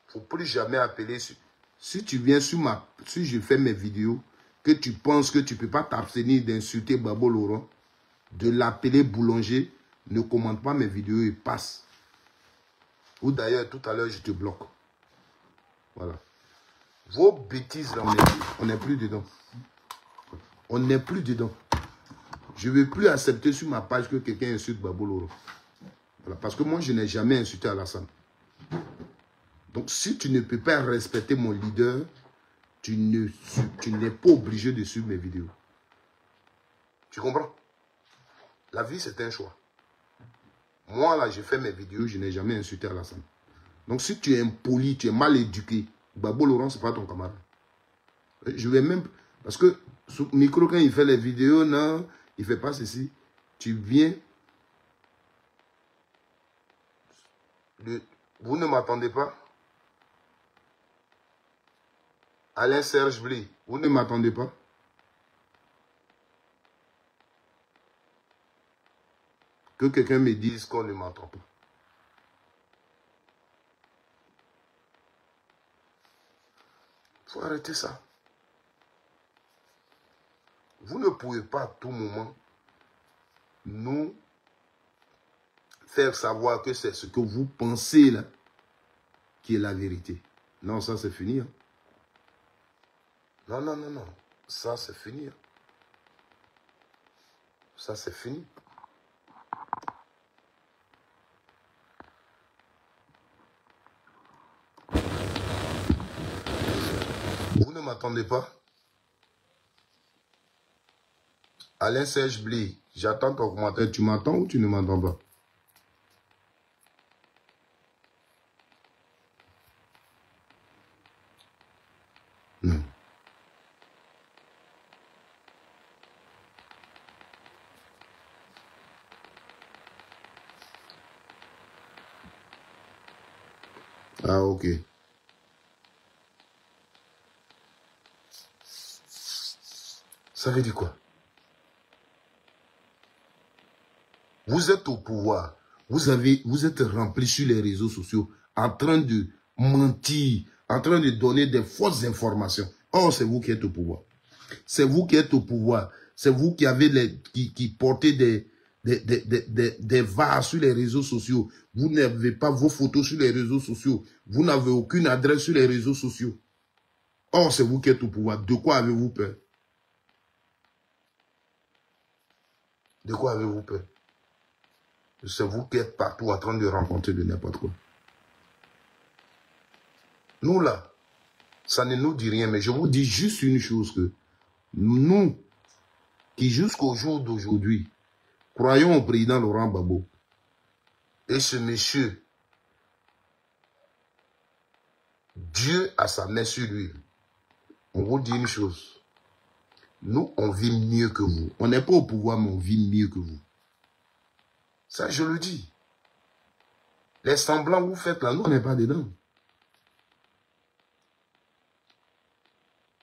ne faut plus jamais appeler. Si tu viens sur si je fais mes vidéos, que tu penses que tu ne peux pas t'abstenir d'insulter Babo Laurent, de l'appeler boulanger, ne commente pas mes vidéos et passe. Ou d'ailleurs, tout à l'heure, je te bloque. Voilà. Vos bêtises, là, on n'est plus dedans. On n'est plus dedans. Je ne vais plus accepter sur ma page que quelqu'un insulte Babo Laurent. Voilà. Parce que moi, je n'ai jamais insulté Alassane. Donc, si tu ne peux pas respecter mon leader, tu n'es pas obligé de suivre mes vidéos. Tu comprends? La vie, c'est un choix. Moi, là, j'ai fait mes vidéos, je n'ai jamais insulté Alassane. Donc, si tu es impoli, tu es mal éduqué, Babo Laurent, ce n'est pas ton camarade. Je vais même... Parce que, sous micro, quand il fait les vidéos, non, il ne fait pas ceci. Tu viens... Vous ne m'attendez pas? Alain Serge Blé, vous ne m'attendez pas? Que quelqu'un me dise qu'on ne m'entend pas. Il faut arrêter ça. Vous ne pouvez pas à tout moment nous faire savoir que c'est ce que vous pensez là qui est la vérité. Non, ça c'est fini. Hein. Non, non, non, non. Ça c'est fini. Hein. Ça c'est fini. Vous ne m'attendez pas? Alain Serge Blé, j'attends ton commentaire. Tu m'entends ou tu ne m'entends pas? Non. Ah, ok. Ça veut dire quoi? Vous êtes au pouvoir. Vous êtes rempli sur les réseaux sociaux en train de mentir, en train de donner des fausses informations. Or, c'est vous qui êtes au pouvoir. C'est vous qui êtes au pouvoir. C'est vous qui avez qui portez des vases sur les réseaux sociaux. Vous n'avez pas vos photos sur les réseaux sociaux. Vous n'avez aucune adresse sur les réseaux sociaux. Or, c'est vous qui êtes au pouvoir. De quoi avez-vous peur? De quoi avez-vous peur? C'est vous qui êtes partout en train de rencontrer de n'importe quoi. Nous là, ça ne nous dit rien, mais je vous dis juste une chose que nous, qui jusqu'au jour d'aujourd'hui, croyons au président Laurent Gbagbo, et ce monsieur, Dieu a sa main sur lui. On vous dit une chose, nous on vit mieux que vous. On n'est pas au pouvoir, mais on vit mieux que vous. Ça, je le dis. Les semblants que vous faites là, nous, on n'est pas dedans.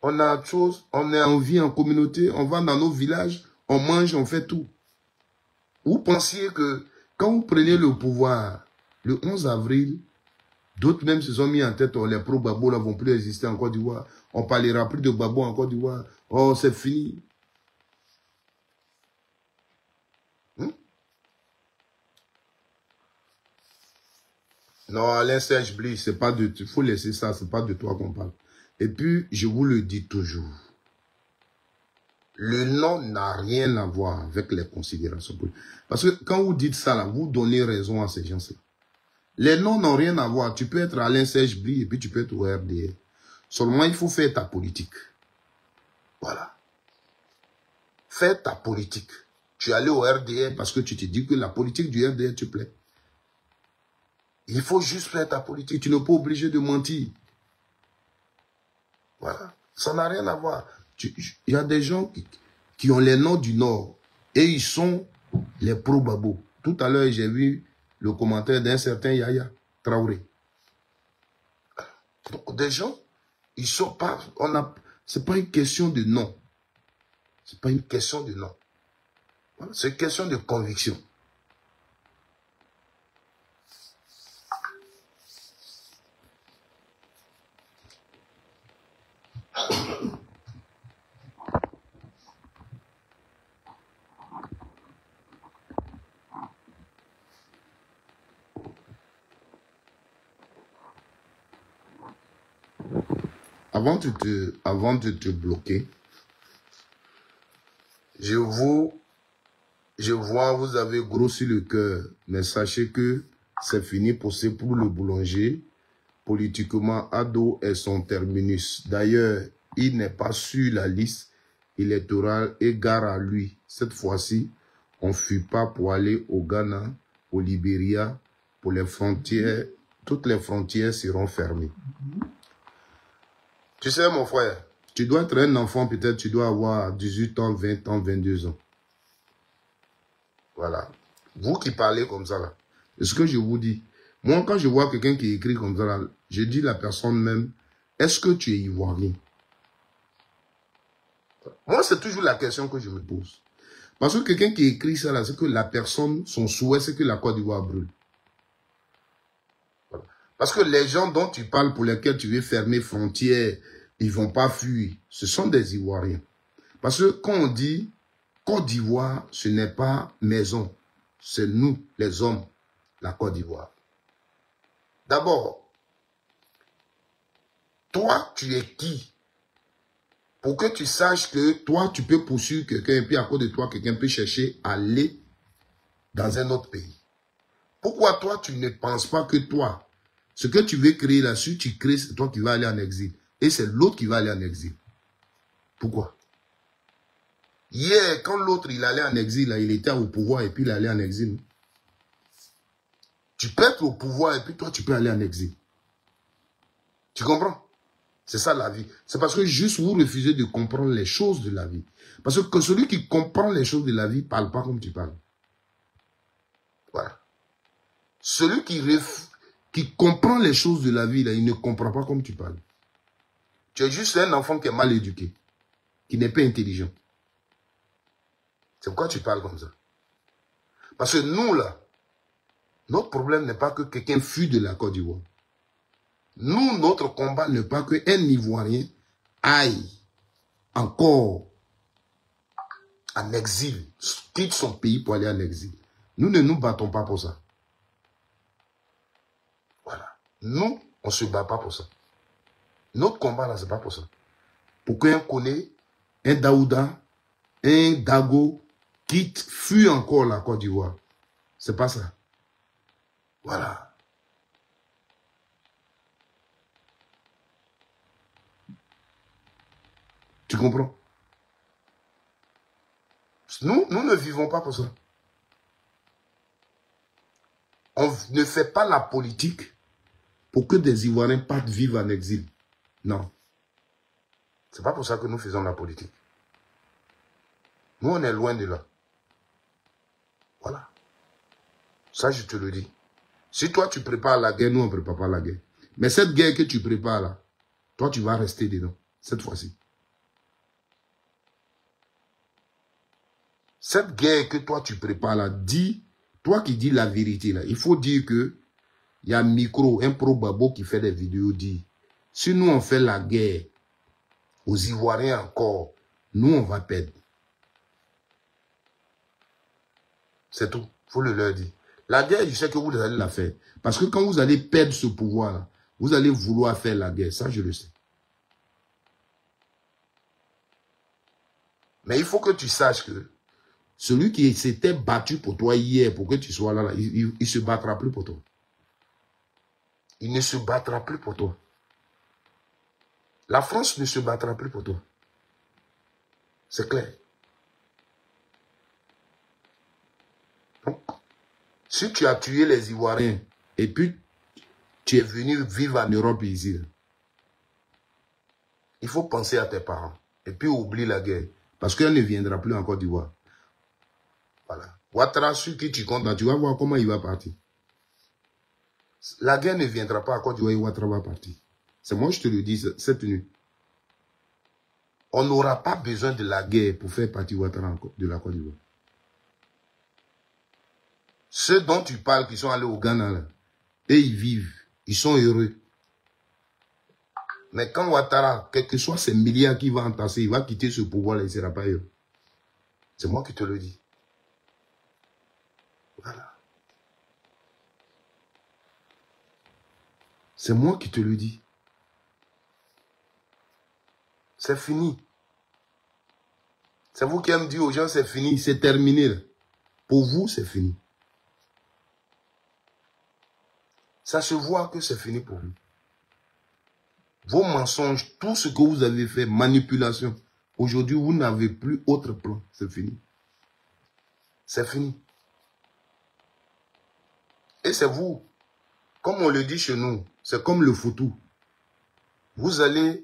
On a autre chose, on est en vie, en communauté, on va dans nos villages, on mange, on fait tout. Vous pensiez que quand vous prenez le pouvoir, le 11 avril, d'autres même se sont mis en tête, oh, les pro-Gbagbo ne vont plus exister en Côte d'Ivoire. On ne parlera plus de Gbagbo en Côte d'Ivoire. Oh, c'est fini. Non, Alain Serge Bly, c'est pas de... Il faut laisser ça, c'est pas de toi qu'on parle. Et puis, je vous le dis toujours. Le nom n'a rien à voir avec les considérations politiques. Parce que quand vous dites ça, là, vous donnez raison à ces gens-là. Les noms n'ont rien à voir. Tu peux être Alain Serge Bly et puis tu peux être au RDR. Seulement, il faut faire ta politique. Voilà. Fais ta politique. Tu es allé au RDR parce que tu te dis que la politique du RDR te plaît. Il faut juste faire ta politique. Tu n'es pas obligé de mentir. Voilà. Ça n'a rien à voir. Il y a des gens qui ont les noms du Nord et ils sont les pro-Gbagbo. Tout à l'heure, j'ai vu le commentaire d'un certain Yaya Traoré. Donc, des gens, ils sont pas... C'est pas une question de nom. C'est pas une question de nom. Voilà. C'est une question de conviction. Avant de te bloquer, je vois, vous avez grossi le cœur, mais sachez que c'est fini pour le boulanger. Politiquement, Ado est son terminus. D'ailleurs, il n'est pas sur la liste électorale et gare à lui. Cette fois-ci, on ne fuit pas pour aller au Ghana, au Libéria, pour les frontières. Toutes les frontières seront fermées. Tu sais, mon frère, tu dois être un enfant, peut-être tu dois avoir 18 ans, 20 ans, 22 ans. Voilà. Vous qui parlez comme ça, là, c'est ce que je vous dis. Moi, quand je vois quelqu'un qui écrit comme ça, là, je dis à la personne même, est-ce que tu es ivoirien? Moi, c'est toujours la question que je me pose. Parce que quelqu'un qui écrit ça, là, c'est que la personne, son souhait, c'est que la Côte d'Ivoire brûle. Voilà. Parce que les gens dont tu parles, pour lesquels tu veux fermer frontières, ils ne vont pas fuir. Ce sont des Ivoiriens. Parce que quand on dit Côte d'Ivoire, ce n'est pas maison. C'est nous, les hommes, la Côte d'Ivoire. D'abord, toi, tu es qui? Pour que tu saches que toi, tu peux poursuivre quelqu'un, et puis à cause de toi, quelqu'un peut chercher à aller dans un autre pays. Pourquoi toi, tu ne penses pas que toi, ce que tu veux créer là-dessus, tu crées, c'est toi qui vas aller en exil. Et c'est l'autre qui va aller en exil. Pourquoi? Hier, quand l'autre, il allait en exil, là, il était au pouvoir et puis il allait en exil. Tu peux être au pouvoir et puis toi, tu peux aller en exil. Tu comprends? C'est ça la vie. C'est parce que juste vous refusez de comprendre les choses de la vie. Parce que celui qui comprend les choses de la vie ne parle pas comme tu parles. Voilà. Celui qui comprend les choses de la vie, là, il ne comprend pas comme tu parles. Tu es juste un enfant qui est mal éduqué, qui n'est pas intelligent. C'est pourquoi tu parles comme ça. Parce que nous, là, notre problème n'est pas que quelqu'un fuit de la Côte d'Ivoire. Nous, notre combat n'est pas qu'un Ivoirien aille encore en exil, quitte son pays pour aller en exil. Nous ne nous battons pas pour ça. Voilà. Nous, on ne se bat pas pour ça. Notre combat, là, ce n'est pas pour ça. Pour qu'un Koné, un Daouda, un Dago quitte, fuit encore la Côte d'Ivoire. C'est pas ça. Voilà. Tu comprends? Nous ne vivons pas pour ça. On ne fait pas la politique pour que des Ivoiriens partent vivre en exil. Non. C'est pas pour ça que nous faisons la politique. Nous, on est loin de là. Voilà. Ça, je te le dis. Si toi, tu prépares la guerre, nous, on ne prépare pas la guerre. Mais cette guerre que tu prépares là, toi, tu vas rester dedans, cette fois-ci. Cette guerre que toi, tu prépares là, dis, toi qui dis la vérité là, il faut dire que il y a un pro-babo qui fait des vidéos, dit, si nous, on fait la guerre aux Ivoiriens encore, nous, on va perdre. C'est tout. Il faut le leur dire. La guerre, je sais que vous allez la faire. Parce que quand vous allez perdre ce pouvoir-là, vous allez vouloir faire la guerre. Ça, je le sais. Mais il faut que tu saches que celui qui s'était battu pour toi hier, pour que tu sois là, il ne se battra plus pour toi. Il ne se battra plus pour toi. La France ne se battra plus pour toi. C'est clair. Donc, si tu as tué les Ivoiriens et puis tu es venu vivre en Europe ici, il faut penser à tes parents et puis oublie la guerre. Parce qu'elle ne viendra plus en Côte d'Ivoire. Voilà. Ouattara, sur qui tu comptes, tu vas voir comment il va partir. La guerre ne viendra pas à Côte d'Ivoire et Ouattara va partir. C'est moi je te le dis cette nuit. On n'aura pas besoin de la guerre pour faire partir Ouattara de la Côte d'Ivoire. Ceux dont tu parles qui sont allés au Ghana, là, et ils vivent, ils sont heureux. Mais quand Ouattara, quel que soit ces milliards qu'il va entasser, il va quitter ce pouvoir-là, il ne sera pas heureux. C'est moi qui te le dis. Voilà. C'est moi qui te le dis. C'est fini. C'est vous qui aimez dire aux gens, c'est fini, c'est terminé. Là. Pour vous, c'est fini. Ça se voit que c'est fini pour vous. Vos mensonges, tout ce que vous avez fait, manipulation, aujourd'hui, vous n'avez plus autre plan. C'est fini. C'est fini. Et c'est vous, comme on le dit chez nous, c'est comme le foutou. Vous allez...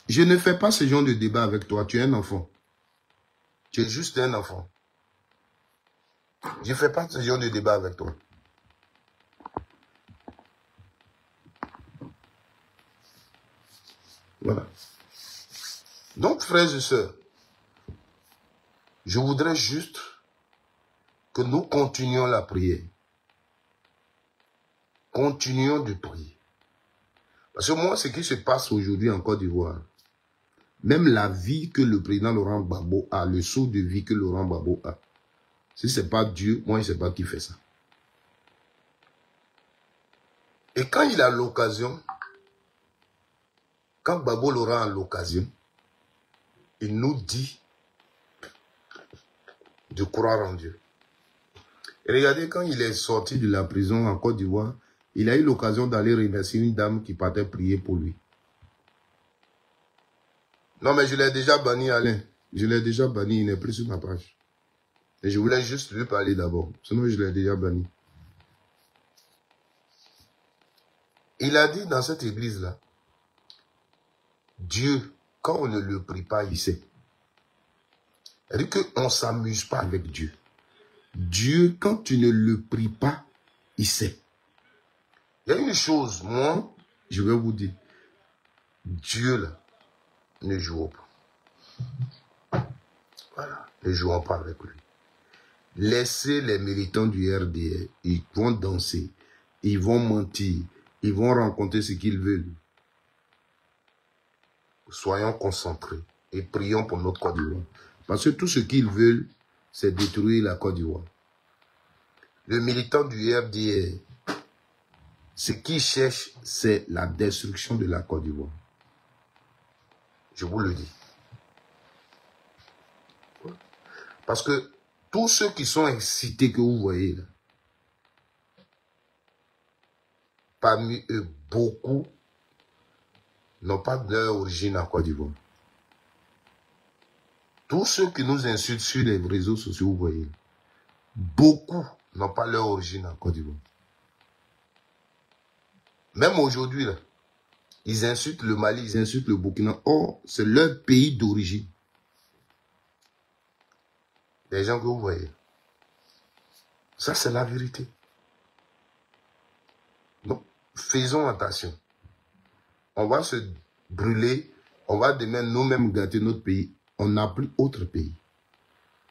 Je ne fais pas ce genre de débat avec toi. Tu es un enfant. Tu es juste un enfant. Je ne fais pas ce genre de débat avec toi. Voilà. Donc, frères et sœurs, je voudrais juste que nous continuions la prière. Continuons de prier. Parce que moi, ce qui se passe aujourd'hui en Côte d'Ivoire, même la vie que le président Laurent Gbagbo a, le saut de vie que Laurent Gbagbo a, si ce n'est pas Dieu, moi, je ne sais pas qui fait ça. Et quand il a l'occasion, quand Gbagbo Laurent a l'occasion, il nous dit de croire en Dieu. Et regardez, quand il est sorti de la prison en Côte d'Ivoire, il a eu l'occasion d'aller remercier une dame qui partait prier pour lui. Non, mais je l'ai déjà banni, Alain. Je l'ai déjà banni, il n'est plus sur ma page. Et je voulais juste lui parler d'abord. Sinon, je l'ai déjà banni. Il a dit dans cette église-là, Dieu, quand on ne le prie pas, il sait. C'est-à-dire qu'on ne s'amuse pas avec Dieu. Dieu, quand tu ne le pries pas, il sait. Il y a une chose, moi, je vais vous dire, Dieu, là, ne joue pas. Voilà, ne jouons pas avec lui. Laissez les militants du RDR, ils vont danser, ils vont mentir, ils vont rencontrer ce qu'ils veulent. Soyons concentrés et prions pour notre Côte d'Ivoire. Parce que tout ce qu'ils veulent, c'est détruire la Côte d'Ivoire. Le militant du RDR, ce qu'il cherche, c'est la destruction de la Côte d'Ivoire. Je vous le dis. Parce que tous ceux qui sont excités que vous voyez là, parmi eux, beaucoup n'ont pas leur origine en Côte d'Ivoire. Tous ceux qui nous insultent sur les réseaux sociaux, vous voyez, beaucoup n'ont pas leur origine en Côte d'Ivoire. Même aujourd'hui, là, ils insultent le Mali, ils insultent le Burkina. Or, c'est leur pays d'origine. Les gens que vous voyez. Ça, c'est la vérité. Donc, faisons attention. On va se brûler, on va demain nous-mêmes gâter notre pays. On n'a plus autre pays.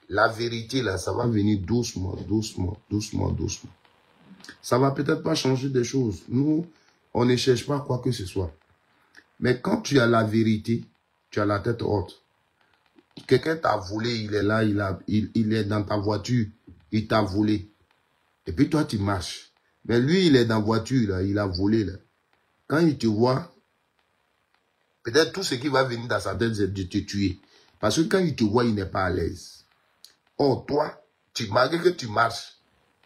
La vérité, là, ça va venir doucement, doucement, doucement, doucement. Ça va peut-être pas changer des choses. Nous, on ne cherche pas quoi que ce soit. Mais quand tu as la vérité, tu as la tête haute. Quelqu'un t'a volé, il est là, il est dans ta voiture, il t'a volé. Et puis toi, tu marches. Mais lui, il est dans la voiture, là, il a volé. Là. Quand il te voit, peut-être tout ce qui va venir dans sa tête, c'est de te tuer. Parce que quand il te voit, il n'est pas à l'aise. Or, toi, malgré que tu marches,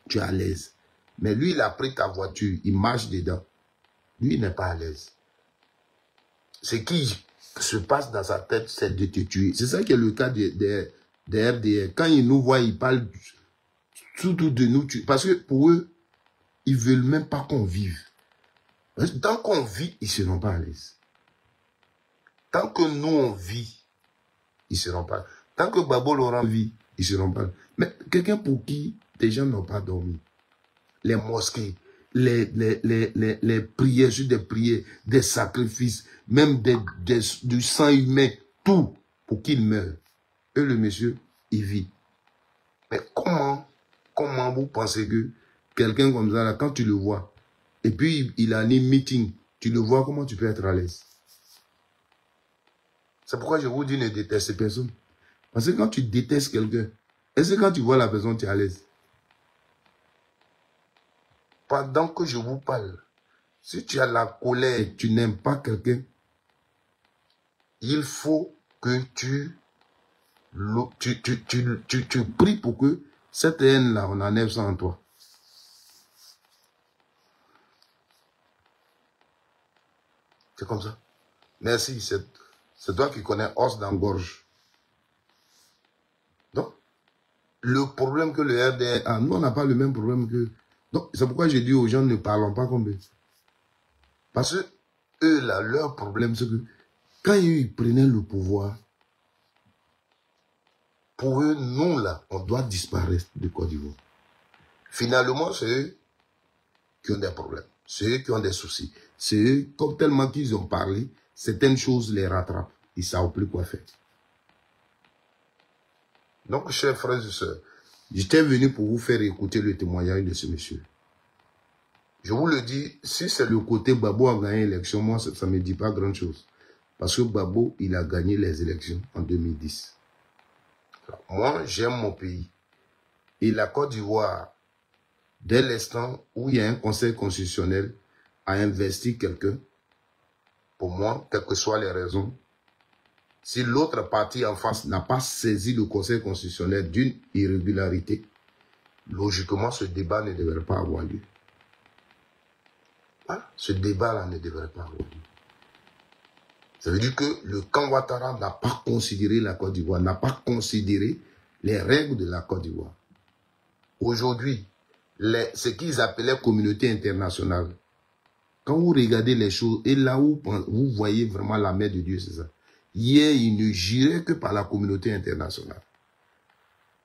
tu es à l'aise. Mais lui, il a pris ta voiture, il marche dedans. Lui, il n'est pas à l'aise. Ce qui se passe dans sa tête, c'est de te tuer. C'est ça qui est le cas des RDR. Quand ils nous voient, ils parlent surtout de nous tuer. Parce que pour eux, ils ne veulent même pas qu'on vive. Tant qu'on vit, ils ne seront pas à l'aise. Tant que nous, on vit, ils ne seront pas. Tant que Babo Laurent vit, ils ne seront pas. Mais quelqu'un pour qui des gens n'ont pas dormi. Les mosquées, les prières sur des prières, des sacrifices, même du sang humain, tout pour qu'il meure. Et le monsieur, il vit. Mais comment vous pensez que quelqu'un comme ça, là, quand tu le vois, et puis il a un meeting, tu le vois, comment tu peux être à l'aise? C'est pourquoi je vous dis, ne détestez personne. Parce que quand tu détestes quelqu'un, est-ce que quand tu vois la personne, tu es à l'aise? Pendant que je vous parle, si tu as la colère et tu n'aimes pas quelqu'un, il faut que tu pries pour que cette haine-là, on enlève ça en toi. C'est comme ça. Merci, c'est toi qui connais os dans gorge. Donc, le problème que le RDR a, nous on n'a pas le même problème que... Donc, c'est pourquoi je dis aux gens, ne parlons pas comme eux. Parce que eux, là, leur problème, c'est que quand ils prenaient le pouvoir, pour eux, nous, là, on doit disparaître de Côte d'Ivoire. Finalement, c'est eux qui ont des problèmes. C'est eux qui ont des soucis. C'est eux, comme tellement qu'ils ont parlé, certaines choses les rattrapent. Ils ne savent plus quoi faire. Donc, chers frères et sœurs, j'étais venu pour vous faire écouter le témoignage de ce monsieur. Je vous le dis, si c'est le côté Babo a gagné l'élection, moi, ça ne me dit pas grand-chose. Parce que Babo, il a gagné les élections en 2010. Alors, moi, j'aime mon pays. Et la Côte d'Ivoire, dès l'instant où il y a un conseil constitutionnel à investir quelqu'un, pour moi, quelles que soient les raisons, si l'autre partie en face n'a pas saisi le conseil constitutionnel d'une irrégularité, logiquement, ce débat ne devrait pas avoir lieu. Voilà. Ce débat-là ne devrait pas avoir lieu. Ça veut dire que le camp Ouattara n'a pas considéré la Côte d'Ivoire, n'a pas considéré les règles de la Côte d'Ivoire. Aujourd'hui, ce qu'ils appelaient communauté internationale, Quand vous regardez les choses, et là où vous voyez vraiment la main de Dieu, c'est ça. Hier, il ne jurait que par la communauté internationale.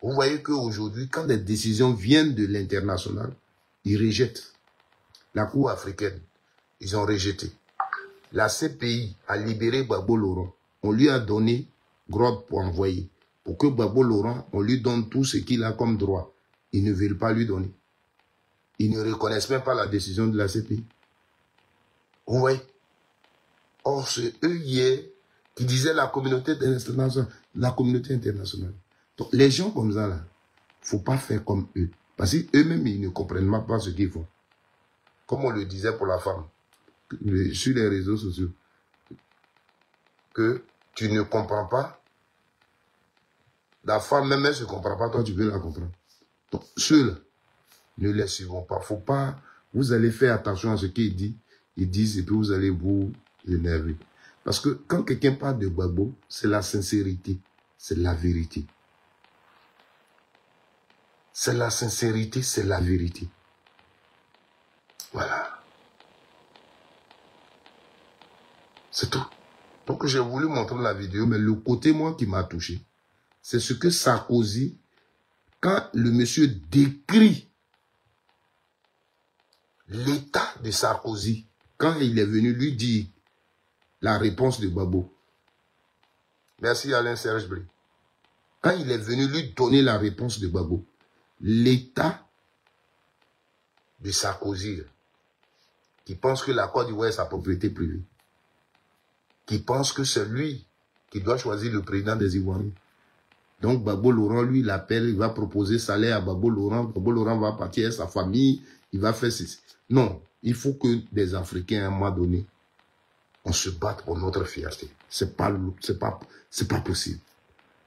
Vous voyez qu'aujourd'hui, quand des décisions viennent de l'international, ils rejettent. La Cour africaine, ils ont rejeté. La CPI a libéré Gbagbo Laurent. On lui a donné grotte pour envoyer. Pour que Gbagbo Laurent, on lui donne tout ce qu'il a comme droit. Ils ne veulent pas lui donner. Ils ne reconnaissent même pas la décision de la CPI. Vous voyez? Or, c'est eux hier qui disaient la communauté internationale. La communauté internationale. Donc, les gens comme ça, là, il ne faut pas faire comme eux. Parce qu'eux-mêmes, ils ne comprennent pas ce qu'ils font. Comme on le disait pour la femme, sur les réseaux sociaux, que tu ne comprends pas. La femme, même elle ne se comprend pas, toi, tu peux la comprendre. Donc, ceux-là, ne les suivons pas. Faut pas. Vous allez faire attention à ce qu'ils disent. Ils disent et puis vous allez vous énerver. Parce que quand quelqu'un parle de Gbagbo, c'est la sincérité. C'est la vérité. C'est la sincérité, c'est la vérité. Voilà. C'est tout. Donc j'ai voulu montrer la vidéo, mais le côté moi qui m'a touché, c'est ce que Sarkozy, quand le monsieur décrit l'état de Sarkozy, quand il est venu lui dire la réponse de Gbagbo. Merci Alain Serge Blé. Quand il est venu lui donner la réponse de Gbagbo, l'état de Sarkozy, qui pense que la Côte d'Ivoire est sa propriété privée, qui pense que c'est lui qui doit choisir le président des Ivoiriens. Donc Gbagbo Laurent, lui, l'appelle, il va proposer salaire à Gbagbo Laurent va partir à sa famille, il va faire ceci. Non, il faut que des Africains, à un moment donné, on se batte pour notre fierté. C'est pas possible.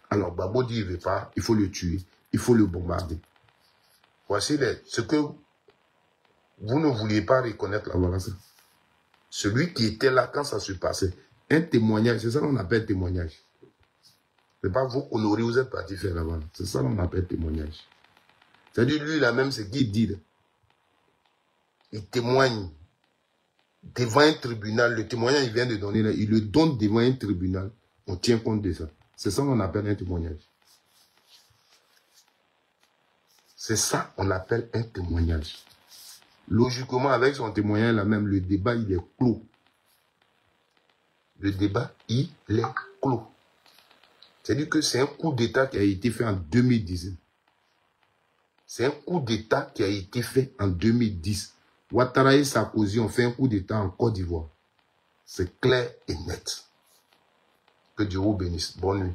Alors Gbagbo dit, il ne veut pas, il faut le tuer, il faut le bombarder. Voici ce que vous ne vouliez pas reconnaître là. Voilà ça. Celui qui était là quand ça se passait. Un témoignage, c'est ça qu'on appelle témoignage. Ce n'est pas vous, Honoré, vous êtes parti faire là-bas. C'est ça qu'on appelle témoignage. C'est-à-dire, lui, là même, c'est qu'il dit. Il témoigne devant un tribunal. Le témoignage, il vient de donner là. Il le donne devant un tribunal. On tient compte de ça. C'est ça qu'on appelle un témoignage. C'est ça qu'on appelle un témoignage. Logiquement, avec son témoignage là même, le débat, il est clos. Le débat, il est clos. C'est-à-dire que c'est un coup d'État qui a été fait en 2010. C'est un coup d'État qui a été fait en 2010. Ouattara et Sarkozy ont fait un coup d'État en Côte d'Ivoire. C'est clair et net. Que Dieu vous bénisse. Bonne nuit.